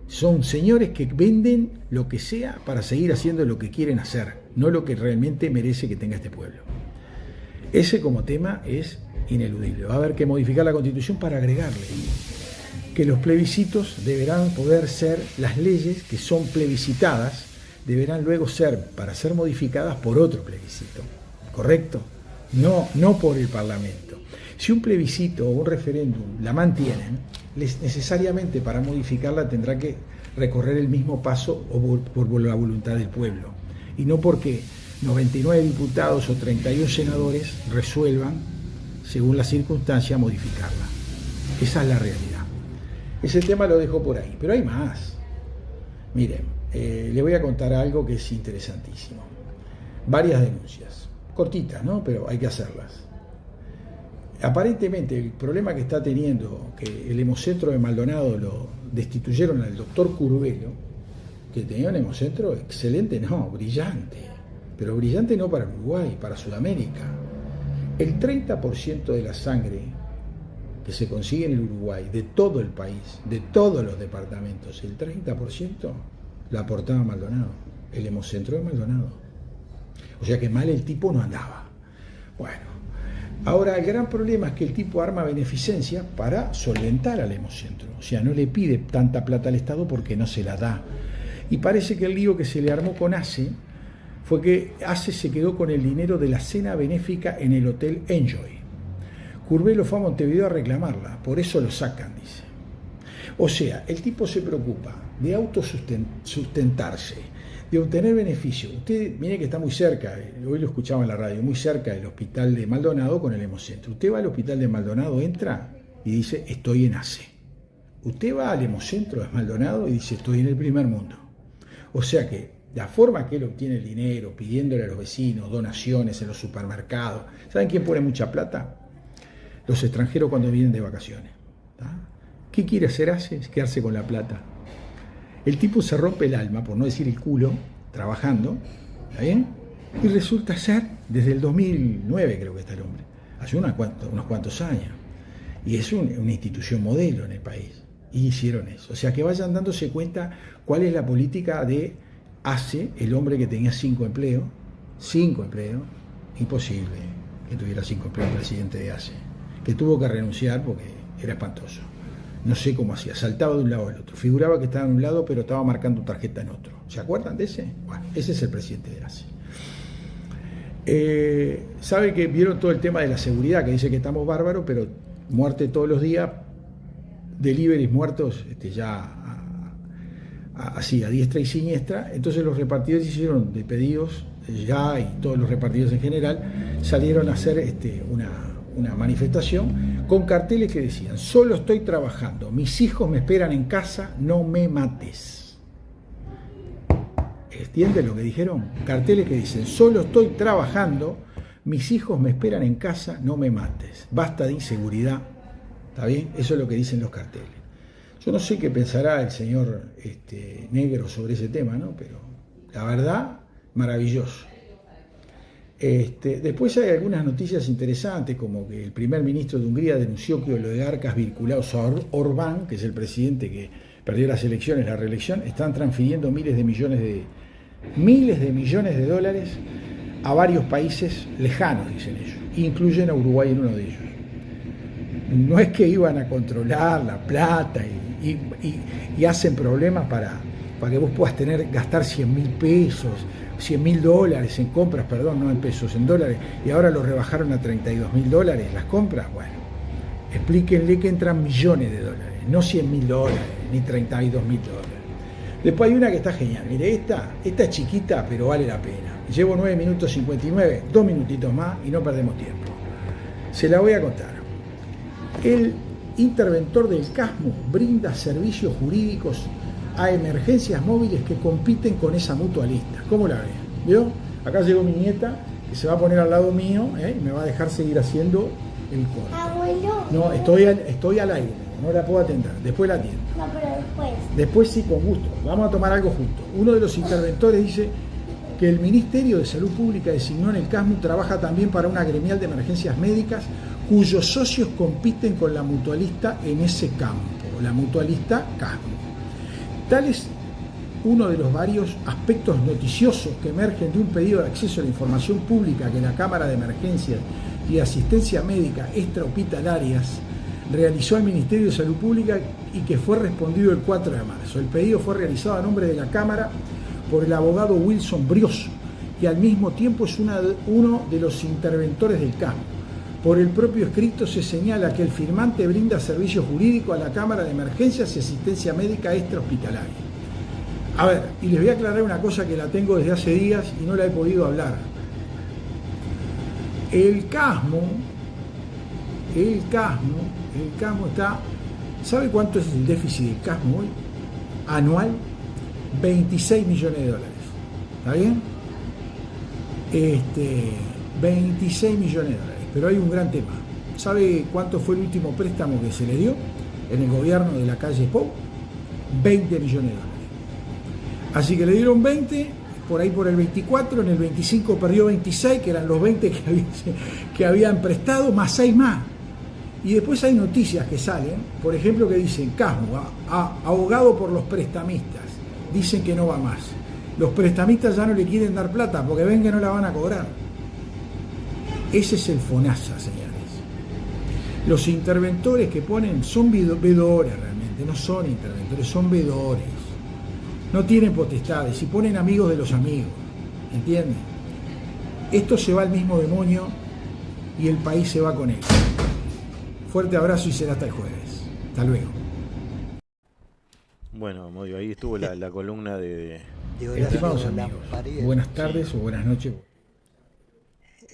Speaker 6: Son señores que venden lo que sea para seguir haciendo lo que quieren hacer, no lo que realmente merece que tenga este pueblo. Ese como tema es ineludible. Va a haber que modificar la Constitución para agregarle que los plebiscitos deberán poder ser, las leyes que son plebiscitadas deberán luego ser, para ser modificadas por otro plebiscito, ¿correcto? No por el Parlamento. Si un plebiscito o un referéndum la mantienen, necesariamente para modificarla tendrá que recorrer el mismo paso por la voluntad del pueblo, y no porque 99 diputados o 31 senadores resuelvan, según la circunstancia, modificarla. Esa es la realidad. Ese tema lo dejo por ahí, pero hay más. Miren, le voy a contar algo que es interesantísimo. Varias denuncias, cortitas, ¿no? Pero hay que hacerlas. Aparentemente el problema que está teniendo, que el hemocentro de Maldonado lo destituyeron al doctor Curbelo, que tenía un hemocentro excelente, no, brillante, pero brillante no para Uruguay, para Sudamérica. El 30% de la sangre que se consigue en el Uruguay, de todo el país, de todos los departamentos, el 30% la aportaba Maldonado, el hemocentro de Maldonado. O sea que mal el tipo no andaba. Bueno, ahora el gran problema es que el tipo arma beneficencia para solventar al hemocentro. O sea, no le pide tanta plata al Estado porque no se la da. Y parece que el lío que se le armó con ACE fue que ACE se quedó con el dinero de la cena benéfica en el Hotel Enjoy. Curbelo fue a Montevideo a reclamarla, por eso lo sacan, dice. O sea, el tipo se preocupa de autosustentarse, de obtener beneficio. Usted, mire que está muy cerca, hoy lo escuchaba en la radio, muy cerca del hospital de Maldonado con el hemocentro. Usted va al hospital de Maldonado, entra y dice, estoy en ACE. Usted va al hemocentro de Maldonado y dice, estoy en el primer mundo. O sea que la forma que él obtiene el dinero, pidiéndole a los vecinos, donaciones en los supermercados. ¿Saben quién pone mucha plata? Los extranjeros cuando vienen de vacaciones. ¿Tá? ¿Qué quiere hacer ACE? Es quedarse con la plata. El tipo se rompe el alma, por no decir el culo, trabajando, ¿está bien? Y resulta ser, desde el 2009 creo que está el hombre, hace unos cuantos años. Y es una institución modelo en el país. Y hicieron eso. O sea, que vayan dándose cuenta cuál es la política de ACE, el hombre que tenía 5 empleos. 5 empleos. Imposible que tuviera 5 empleos el presidente de ACE. Que tuvo que renunciar porque era espantoso. No sé cómo hacía, saltaba de un lado al otro. Figuraba que estaba en un lado, pero estaba marcando tarjeta en otro. ¿Se acuerdan de ese? Bueno, ese es el presidente de ACE. Sabe que vieron todo el tema de la seguridad, que dice que estamos bárbaros, pero muerte todos los días, deliveries muertos así a diestra y siniestra. Entonces los repartidores hicieron de pedidos ya, y todos los repartidores en general salieron a hacer una manifestación con carteles que decían: solo estoy trabajando, mis hijos me esperan en casa, no me mates. ¿Entienden lo que dijeron? Carteles que dicen: solo estoy trabajando, mis hijos me esperan en casa, no me mates. Basta de inseguridad. ¿Está bien? Eso es lo que dicen los carteles. Yo no sé qué pensará el señor Negro sobre ese tema, ¿no? Pero la verdad, maravilloso. Después hay algunas noticias interesantes, como que el primer ministro de Hungría denunció que oligarcas vinculados a Orbán, que es el presidente que perdió las elecciones, la reelección, están transfiriendo miles de millones de dólares a varios países lejanos, dicen ellos, incluyen a Uruguay en uno de ellos. No es que iban a controlar la plata y hacen problemas para que vos puedas gastar 100.000 pesos, 100.000 dólares en compras, perdón, no en pesos, en dólares, y ahora lo rebajaron a 32.000 dólares las compras. Bueno, explíquenle que entran millones de dólares, no 100.000 dólares, ni 32.000 dólares. Después hay una que está genial, mire, esta es chiquita, pero vale la pena. Llevo 9 minutos 59, 2 minutitos más y no perdemos tiempo. Se la voy a contar. El interventor del CASMU brinda servicios jurídicos a emergencias móviles que compiten con esa mutualista. ¿Cómo la ven? ¿Vio? Acá llegó mi nieta, que se va a poner al lado mío, y me va a dejar seguir haciendo el corte.
Speaker 7: Abuelo.
Speaker 6: No, estoy al aire, no la puedo atender, después la atiendo.
Speaker 7: No, pero después.
Speaker 6: Después sí, con gusto, vamos a tomar algo juntos. Uno de los interventores dice que el Ministerio de Salud Pública designó en el CASMU trabaja también para una gremial de emergencias médicas cuyos socios compiten con la mutualista en ese campo, la mutualista CASMU. Tal es uno de los varios aspectos noticiosos que emergen de un pedido de acceso a la información pública que la Cámara de Emergencias y Asistencia Médica Extrahospitalarias realizó al Ministerio de Salud Pública y que fue respondido el 4 de marzo. El pedido fue realizado a nombre de la Cámara por el abogado Wilson Brioso, que al mismo tiempo es uno de los interventores del CASMU. Por el propio escrito se señala que el firmante brinda servicio jurídico a la Cámara de Emergencias y Asistencia Médica Extrahospitalaria. A ver, y les voy a aclarar una cosa que la tengo desde hace días y no la he podido hablar. El CASMU está... ¿Sabe cuánto es el déficit del CASMU hoy? Anual, 26 millones de dólares. ¿Está bien? 26 millones de dólares. Pero hay un gran tema. ¿Sabe cuánto fue el último préstamo que se le dio en el gobierno de la calle Pou? 20 millones de dólares. Así que le dieron 20, por ahí por el 24, en el 25 perdió 26, que eran los 20 que habían prestado, más 6 más. Y después hay noticias que salen, por ejemplo, que dicen CASMU, ahogado por los prestamistas, dicen que no va más. Los prestamistas ya no le quieren dar plata porque ven que no la van a cobrar. Ese es el FONASA, señores. Los interventores que ponen son vedores realmente, no son interventores, son vedores. No tienen potestades y ponen amigos de los amigos, ¿entienden? Esto se va al mismo demonio y el país se va con él. Fuerte abrazo y será hasta el jueves. Hasta luego.
Speaker 3: Bueno, Modio, ahí estuvo la columna de...
Speaker 6: Estimados amigos, buenas tardes o buenas noches.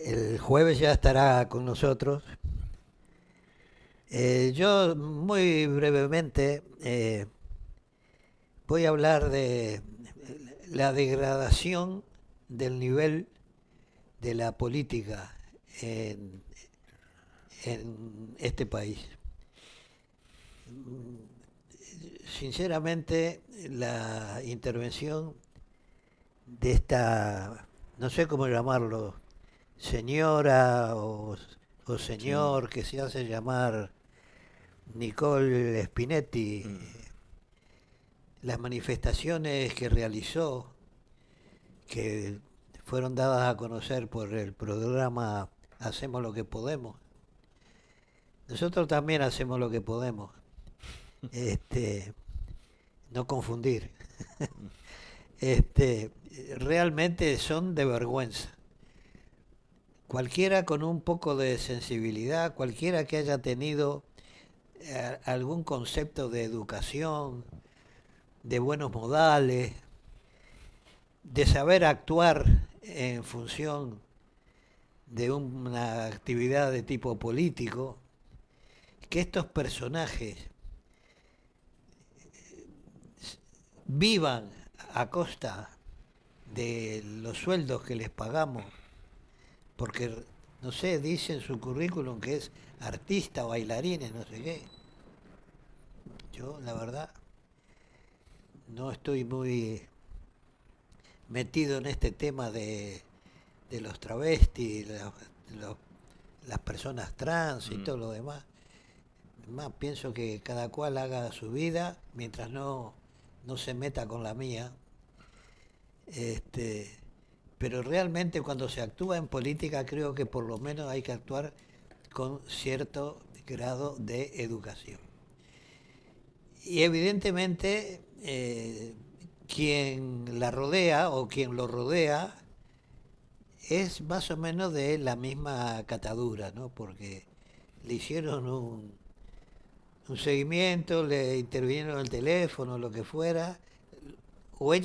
Speaker 2: El jueves ya estará con nosotros. Yo muy brevemente voy a hablar de la degradación del nivel de la política en este país. Sinceramente, la intervención de esta, no sé cómo llamarlo, señora o señor que se hace llamar Nicole Spinetti, las manifestaciones que realizó, que fueron dadas a conocer por el programa Hacemos lo que podemos. Nosotros también hacemos lo que podemos. No confundir. Realmente son de vergüenza. Cualquiera con un poco de sensibilidad, cualquiera que haya tenido algún concepto de educación, de buenos modales, de saber actuar en función de una actividad de tipo político, que estos personajes vivan a costa de los sueldos que les pagamos, porque, no sé, dice en su currículum que es artista, bailarines, no sé qué. Yo, la verdad, no estoy muy metido en este tema de los travestis, las personas trans y todo lo demás. Más pienso que cada cual haga su vida mientras no se meta con la mía. Pero realmente cuando se actúa en política creo que por lo menos hay que actuar con cierto grado de educación. Y evidentemente quien la rodea o quien lo rodea es más o menos de la misma catadura, ¿no? Porque le hicieron un seguimiento, le intervinieron el teléfono, lo que fuera, o él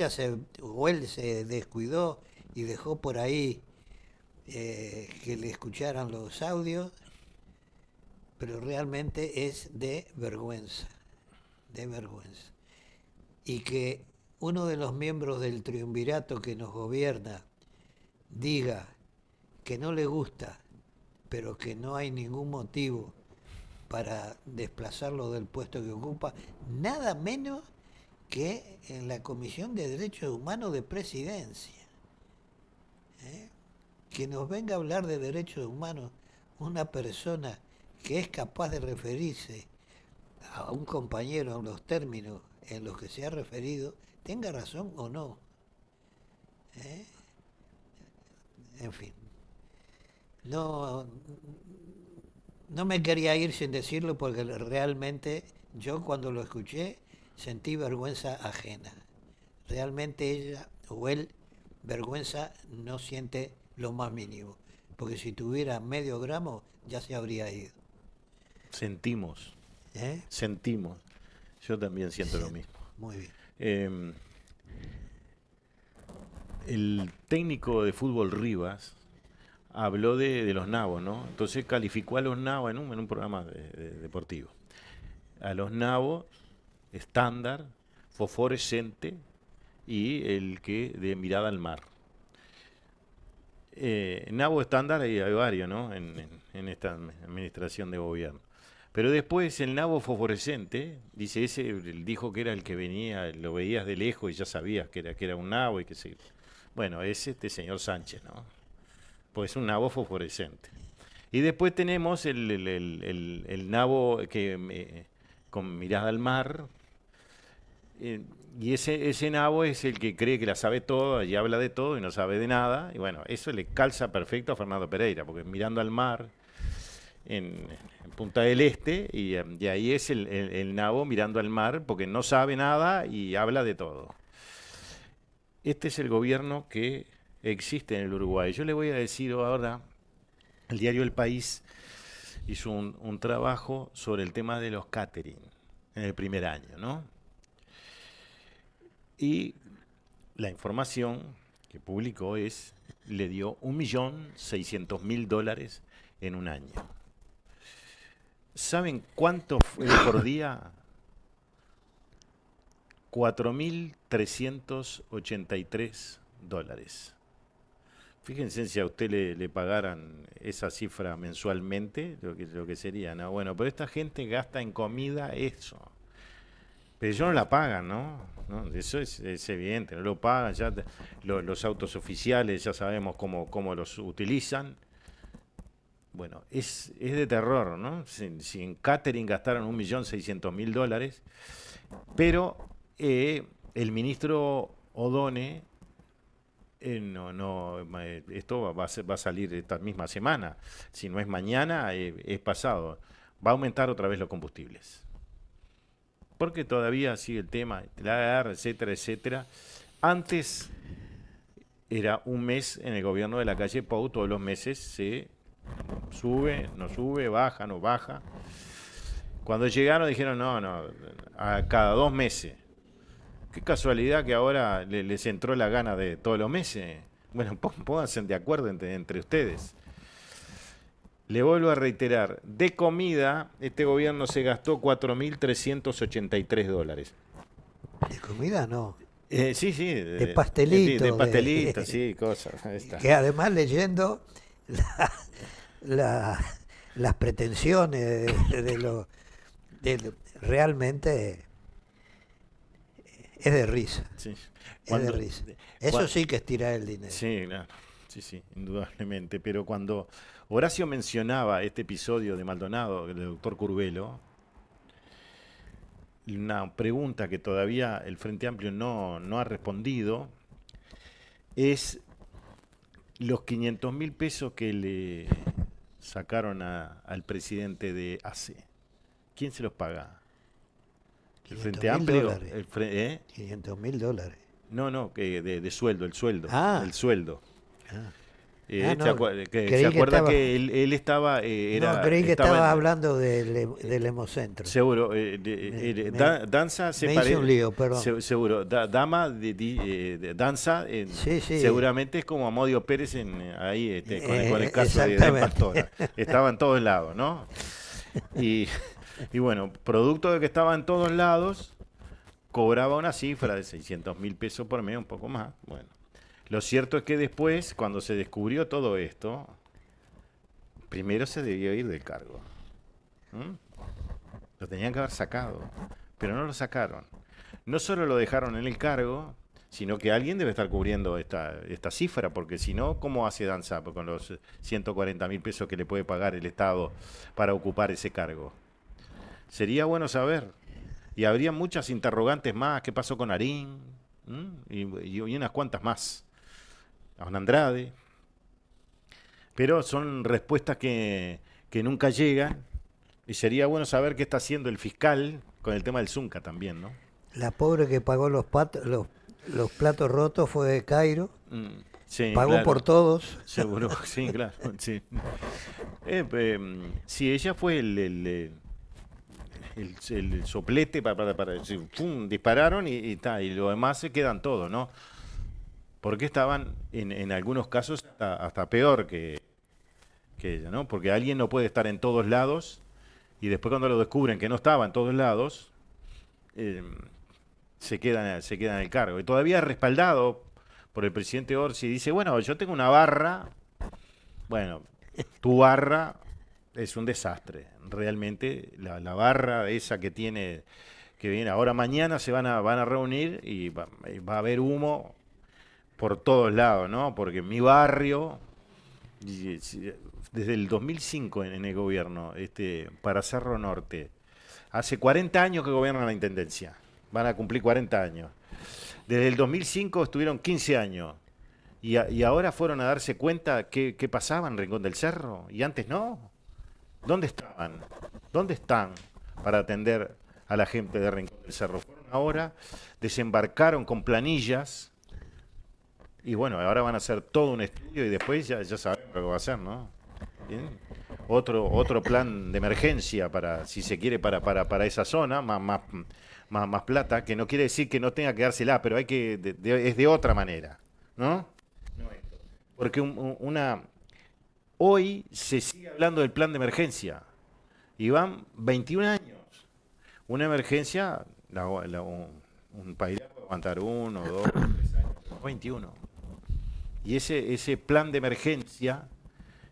Speaker 2: se descuidó y dejó por ahí que le escucharan los audios, pero realmente es de vergüenza. Y que uno de los miembros del triunvirato que nos gobierna diga que no le gusta, pero que no hay ningún motivo para desplazarlo del puesto que ocupa, nada menos que en la Comisión de Derechos Humanos de Presidencia. Que nos venga a hablar de derechos humanos una persona que es capaz de referirse a un compañero en los términos en los que se ha referido, tenga razón o no. En fin. No me quería ir sin decirlo porque realmente yo cuando lo escuché sentí vergüenza ajena. Realmente ella o él vergüenza no siente lo más mínimo, porque si tuviera medio gramo ya se habría ido.
Speaker 3: Sentimos. Yo también siento lo mismo.
Speaker 2: Muy bien.
Speaker 3: El técnico de fútbol Rivas habló de los nabos, ¿no? Entonces calificó a los nabos en un programa deportivo. A los nabos estándar, fosforescente y el que de mirada al mar. Nabo estándar hay varios, ¿no? En esta administración de gobierno. Pero después el nabo fosforescente, dice, ese dijo que era el que venía, lo veías de lejos y ya sabías que era un nabo y que se... Bueno, es este señor Sánchez, ¿no? Pues es un nabo fosforescente. Y después tenemos el nabo que con mirada al mar. Y ese nabo es el que cree que la sabe todo y habla de todo y no sabe de nada. Y bueno, eso le calza perfecto a Fernando Pereira, porque mirando al mar en Punta del Este, y ahí es el nabo mirando al mar, porque no sabe nada y habla de todo. Este es el gobierno que existe en el Uruguay. Yo le voy a decir ahora, el diario El País hizo un trabajo sobre el tema de los catering en el primer año, ¿no? Y la información que publicó le dio $1.600.000 en un año. ¿Saben cuánto fue por día? $4.383. Fíjense si a usted le pagaran esa cifra mensualmente, lo que sería, ¿no? Bueno, pero esta gente gasta en comida eso. Pero ellos no la pagan, ¿no? Eso es evidente, no lo pagan. Ya los autos oficiales ya sabemos cómo los utilizan. Bueno, es de terror, ¿no? Si en catering gastaron $1.600.000, pero el ministro Odone, esto va a salir esta misma semana, si no es mañana, es pasado, va a aumentar otra vez los combustibles. Porque todavía sigue el tema, la guerra, etcétera, etcétera. Antes era un mes en el gobierno de la calle Pou, todos los meses se sube, no sube, baja, no baja. Cuando llegaron dijeron, no, a cada 2 meses. Qué casualidad que ahora les entró la gana de todos los meses. Bueno, pónganse de acuerdo entre ustedes. Le vuelvo a reiterar, de comida, este gobierno se gastó $4.383.
Speaker 2: ¿De comida no?
Speaker 3: Sí.
Speaker 2: De pastelito.
Speaker 3: De pastelito, sí, cosas.
Speaker 2: Que además leyendo las pretensiones realmente es de risa.
Speaker 3: Sí.
Speaker 2: Es de risa. Eso sí que es tirar el dinero.
Speaker 3: Sí, claro. Sí, indudablemente. Pero cuando Horacio mencionaba este episodio de Maldonado, del doctor Curvelo, una pregunta que todavía el Frente Amplio no ha respondido es los 500.000 pesos que le sacaron al presidente de ACE. ¿Quién se los paga? ¿El Frente Amplio?
Speaker 2: $500.000. $500.000.
Speaker 3: No, que de sueldo, el sueldo.
Speaker 2: Ah.
Speaker 3: El sueldo.
Speaker 2: Ah.
Speaker 3: ¿Se
Speaker 2: Creí
Speaker 3: acuerda
Speaker 2: estaba-
Speaker 3: que él estaba...
Speaker 2: No, creí que estaba hablando del Hemocentro.
Speaker 3: Seguro. Danza se
Speaker 2: me hice
Speaker 3: parece...
Speaker 2: un lío, perdón.
Speaker 3: Seguro. Dama de Danza,
Speaker 2: Sí.
Speaker 3: seguramente es como Amodio Pérez ahí con el caso de
Speaker 2: exactamente.
Speaker 3: Pastora. Estaba en todos lados, ¿no? Y bueno, producto de que estaba en todos lados, cobraba una cifra de 600.000 pesos por mes, un poco más. Bueno. Lo cierto es que después, cuando se descubrió todo esto, primero se debió ir del cargo. Lo tenían que haber sacado, pero no lo sacaron. No solo lo dejaron en el cargo, sino que alguien debe estar cubriendo esta cifra, porque si no, ¿cómo hace Danza con los 140.000 pesos que le puede pagar el Estado para ocupar ese cargo? Sería bueno saber. Y habría muchas interrogantes más. ¿Qué pasó con Arín? Y unas cuantas más. A Don Andrade. Pero son respuestas que nunca llegan. Y sería bueno saber qué está haciendo el fiscal con el tema del Zunca también, ¿no?
Speaker 2: La pobre que pagó los platos rotos fue de Cairo.
Speaker 3: Sí,
Speaker 2: Pagó
Speaker 3: claro.
Speaker 2: por todos.
Speaker 3: Seguro, sí, claro. Sí, sí, ella fue el soplete para decir, ¡pum! Dispararon y lo demás se quedan todos, ¿no? Porque estaban en algunos casos hasta peor que ella, ¿no? Porque alguien no puede estar en todos lados y después cuando lo descubren que no estaba en todos lados, se quedan en el cargo. Y todavía respaldado por el presidente Orsi, dice, bueno, yo tengo una barra, bueno, tu barra es un desastre. Realmente la barra esa que tiene, que viene ahora mañana se van a reunir y va a haber humo por todos lados, ¿no? Porque mi barrio, desde el 2005 en el gobierno, para Cerro Norte, hace 40 años que gobiernan la Intendencia, van a cumplir 40 años. Desde el 2005 estuvieron 15 años. Y ahora fueron a darse cuenta qué pasaba en Rincón del Cerro. Y antes no. ¿Dónde estaban? ¿Dónde están para atender a la gente de Rincón del Cerro? Fueron ahora, desembarcaron con planillas. Y bueno, ahora van a hacer todo un estudio y después ya sabemos lo que va a hacer, ¿no? ¿Bien? Otro plan de emergencia si se quiere, para esa zona, más plata, que no quiere decir que no tenga que dársela, pero es de otra manera, ¿no? Porque hoy se sigue hablando del plan de emergencia y van 21 años. Una emergencia, un país puede aguantar 1, 2, 3 años, 21. Y ese plan de emergencia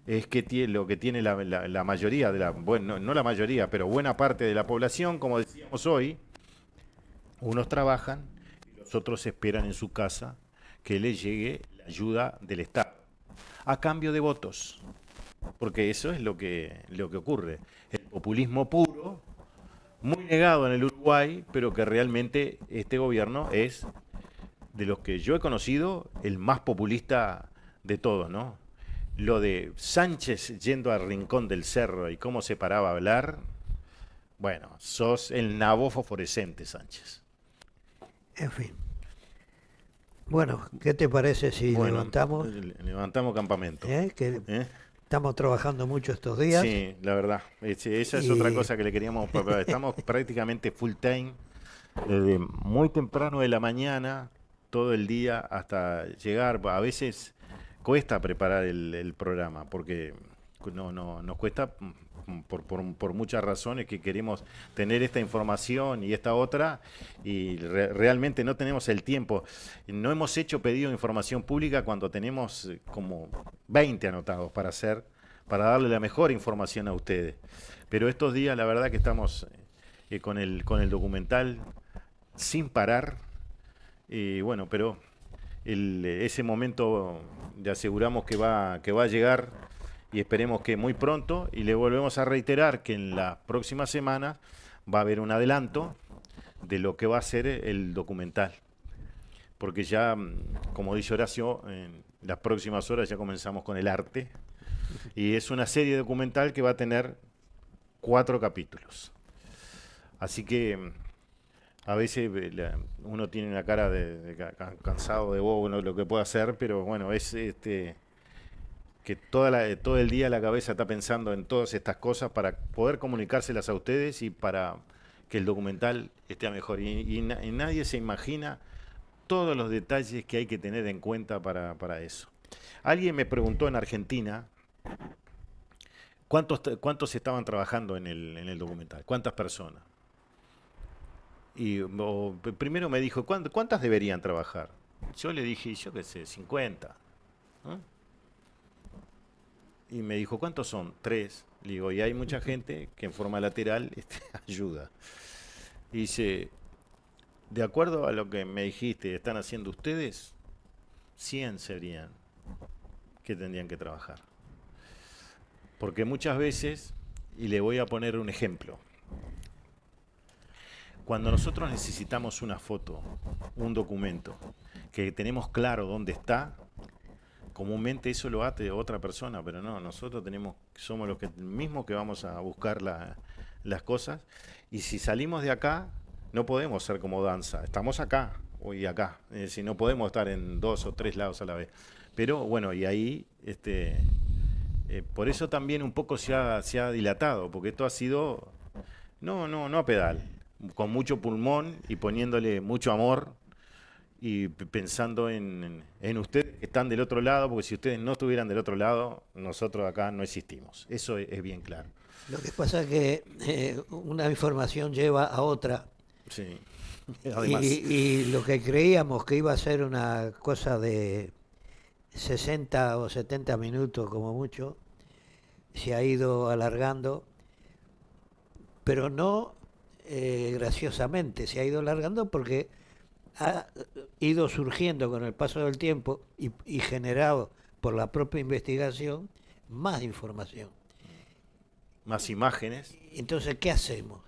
Speaker 3: es lo que tiene la mayoría bueno, no la mayoría, pero buena parte de la población, como decíamos hoy. Unos trabajan y los otros esperan en su casa que les llegue la ayuda del Estado, a cambio de votos, porque eso es lo que ocurre. El populismo puro, muy negado en el Uruguay, pero que realmente este gobierno es, de los que yo he conocido, el más populista de todos, ¿no? Lo de Sánchez yendo al Rincón del Cerro y cómo se paraba a hablar, bueno, sos el nabo fosforescente, Sánchez.
Speaker 2: En fin. Bueno, ¿qué te parece si levantamos?
Speaker 3: Levantamos campamento.
Speaker 2: Que estamos trabajando mucho estos días.
Speaker 3: Sí, la verdad. Esa es otra cosa que le queríamos. Estamos prácticamente full time, desde muy temprano de la mañana, todo el día, hasta llegar. A veces cuesta preparar el programa, porque nos cuesta por muchas razones, que queremos tener esta información y esta otra, y realmente no tenemos el tiempo. No hemos hecho pedido de información pública cuando tenemos como 20 anotados para darle la mejor información a ustedes. Pero estos días la verdad que estamos con el documental sin parar. Bueno, pero ese momento le aseguramos que va a llegar y esperemos que muy pronto, y le volvemos a reiterar que en las próximas semanas va a haber un adelanto de lo que va a ser el documental. Porque ya, como dice Horacio, en las próximas horas ya comenzamos con el arte. Y es una serie documental que va a tener 4 capítulos. Así que a veces uno tiene una cara de cansado de bobo, lo que puede hacer, pero bueno, es que todo el día la cabeza está pensando en todas estas cosas para poder comunicárselas a ustedes y para que el documental esté mejor. Y nadie se imagina todos los detalles que hay que tener en cuenta para eso. Alguien me preguntó en Argentina cuántos estaban trabajando en el documental, cuántas personas. Y primero me dijo, ¿cuántas deberían trabajar? Yo le dije, yo qué sé, 50. ¿No? Y me dijo, ¿cuántos son? 3. Le digo, y hay mucha gente que en forma lateral ayuda. Y dice, de acuerdo a lo que me dijiste, están haciendo ustedes, 100 serían que tendrían que trabajar. Porque muchas veces, y le voy a poner un ejemplo, cuando nosotros necesitamos una foto, un documento, que tenemos claro dónde está, comúnmente eso lo hace otra persona, pero no, nosotros somos los mismos que vamos a buscar las cosas, y si salimos de acá, no podemos ser como danza, estamos acá y acá, es decir, no podemos estar en 2 o 3 lados a la vez. Pero bueno, y ahí, por eso también un poco se ha dilatado, porque esto ha sido, no a pedal, con mucho pulmón y poniéndole mucho amor y pensando en ustedes que están del otro lado, porque si ustedes no estuvieran del otro lado, nosotros acá no existimos. Eso es bien claro.
Speaker 2: Lo que pasa es que una información lleva a otra.
Speaker 3: Sí. Además,
Speaker 2: y lo que creíamos que iba a ser una cosa de 60 o 70 minutos como mucho, se ha ido alargando, pero no graciosamente, se ha ido alargando porque ha ido surgiendo con el paso del tiempo y generado por la propia investigación más información.
Speaker 3: más imágenes.
Speaker 2: Entonces, ¿qué hacemos?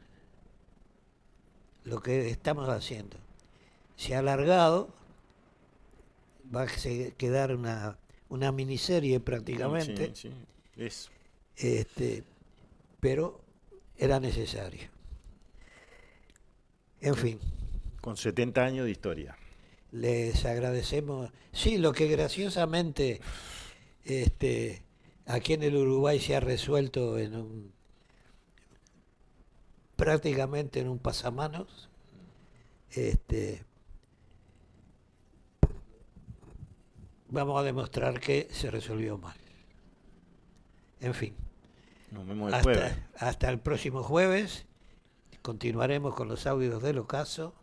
Speaker 2: Lo que estamos haciendo. Se ha alargado, va a quedar una miniserie prácticamente,
Speaker 3: Sí, eso.
Speaker 2: pero era necesario. En fin.
Speaker 3: Con 70 años de historia.
Speaker 2: Les agradecemos. Sí, lo que graciosamente aquí en el Uruguay se ha resuelto prácticamente en un pasamanos. Vamos a demostrar que se resolvió mal. En fin.
Speaker 3: Nos vemos el jueves.
Speaker 2: Hasta el próximo jueves. Continuaremos con los audios del ocaso.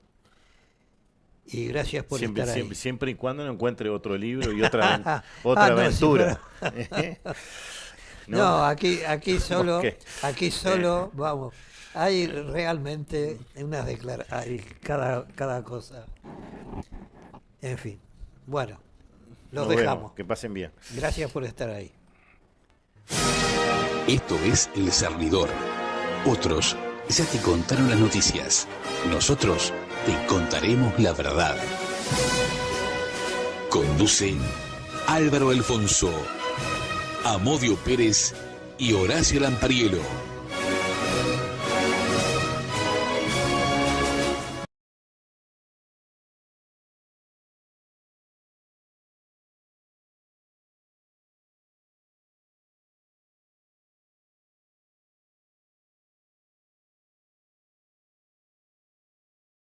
Speaker 2: Y gracias por estar ahí.
Speaker 3: Siempre y cuando no encuentre otro libro y otra aventura.
Speaker 2: Sí, pero... no, aquí solo, vamos, hay realmente unas declaraciones, hay cada cosa. En fin, bueno, los dejamos.
Speaker 3: Vemos. Que pasen bien.
Speaker 2: Gracias por estar ahí.
Speaker 1: Esto es El Servidor. Otros ya te contaron las noticias. Nosotros te contaremos la verdad. Conducen Álvaro Alfonso, Amodio Pérez y Horacio Lampariello.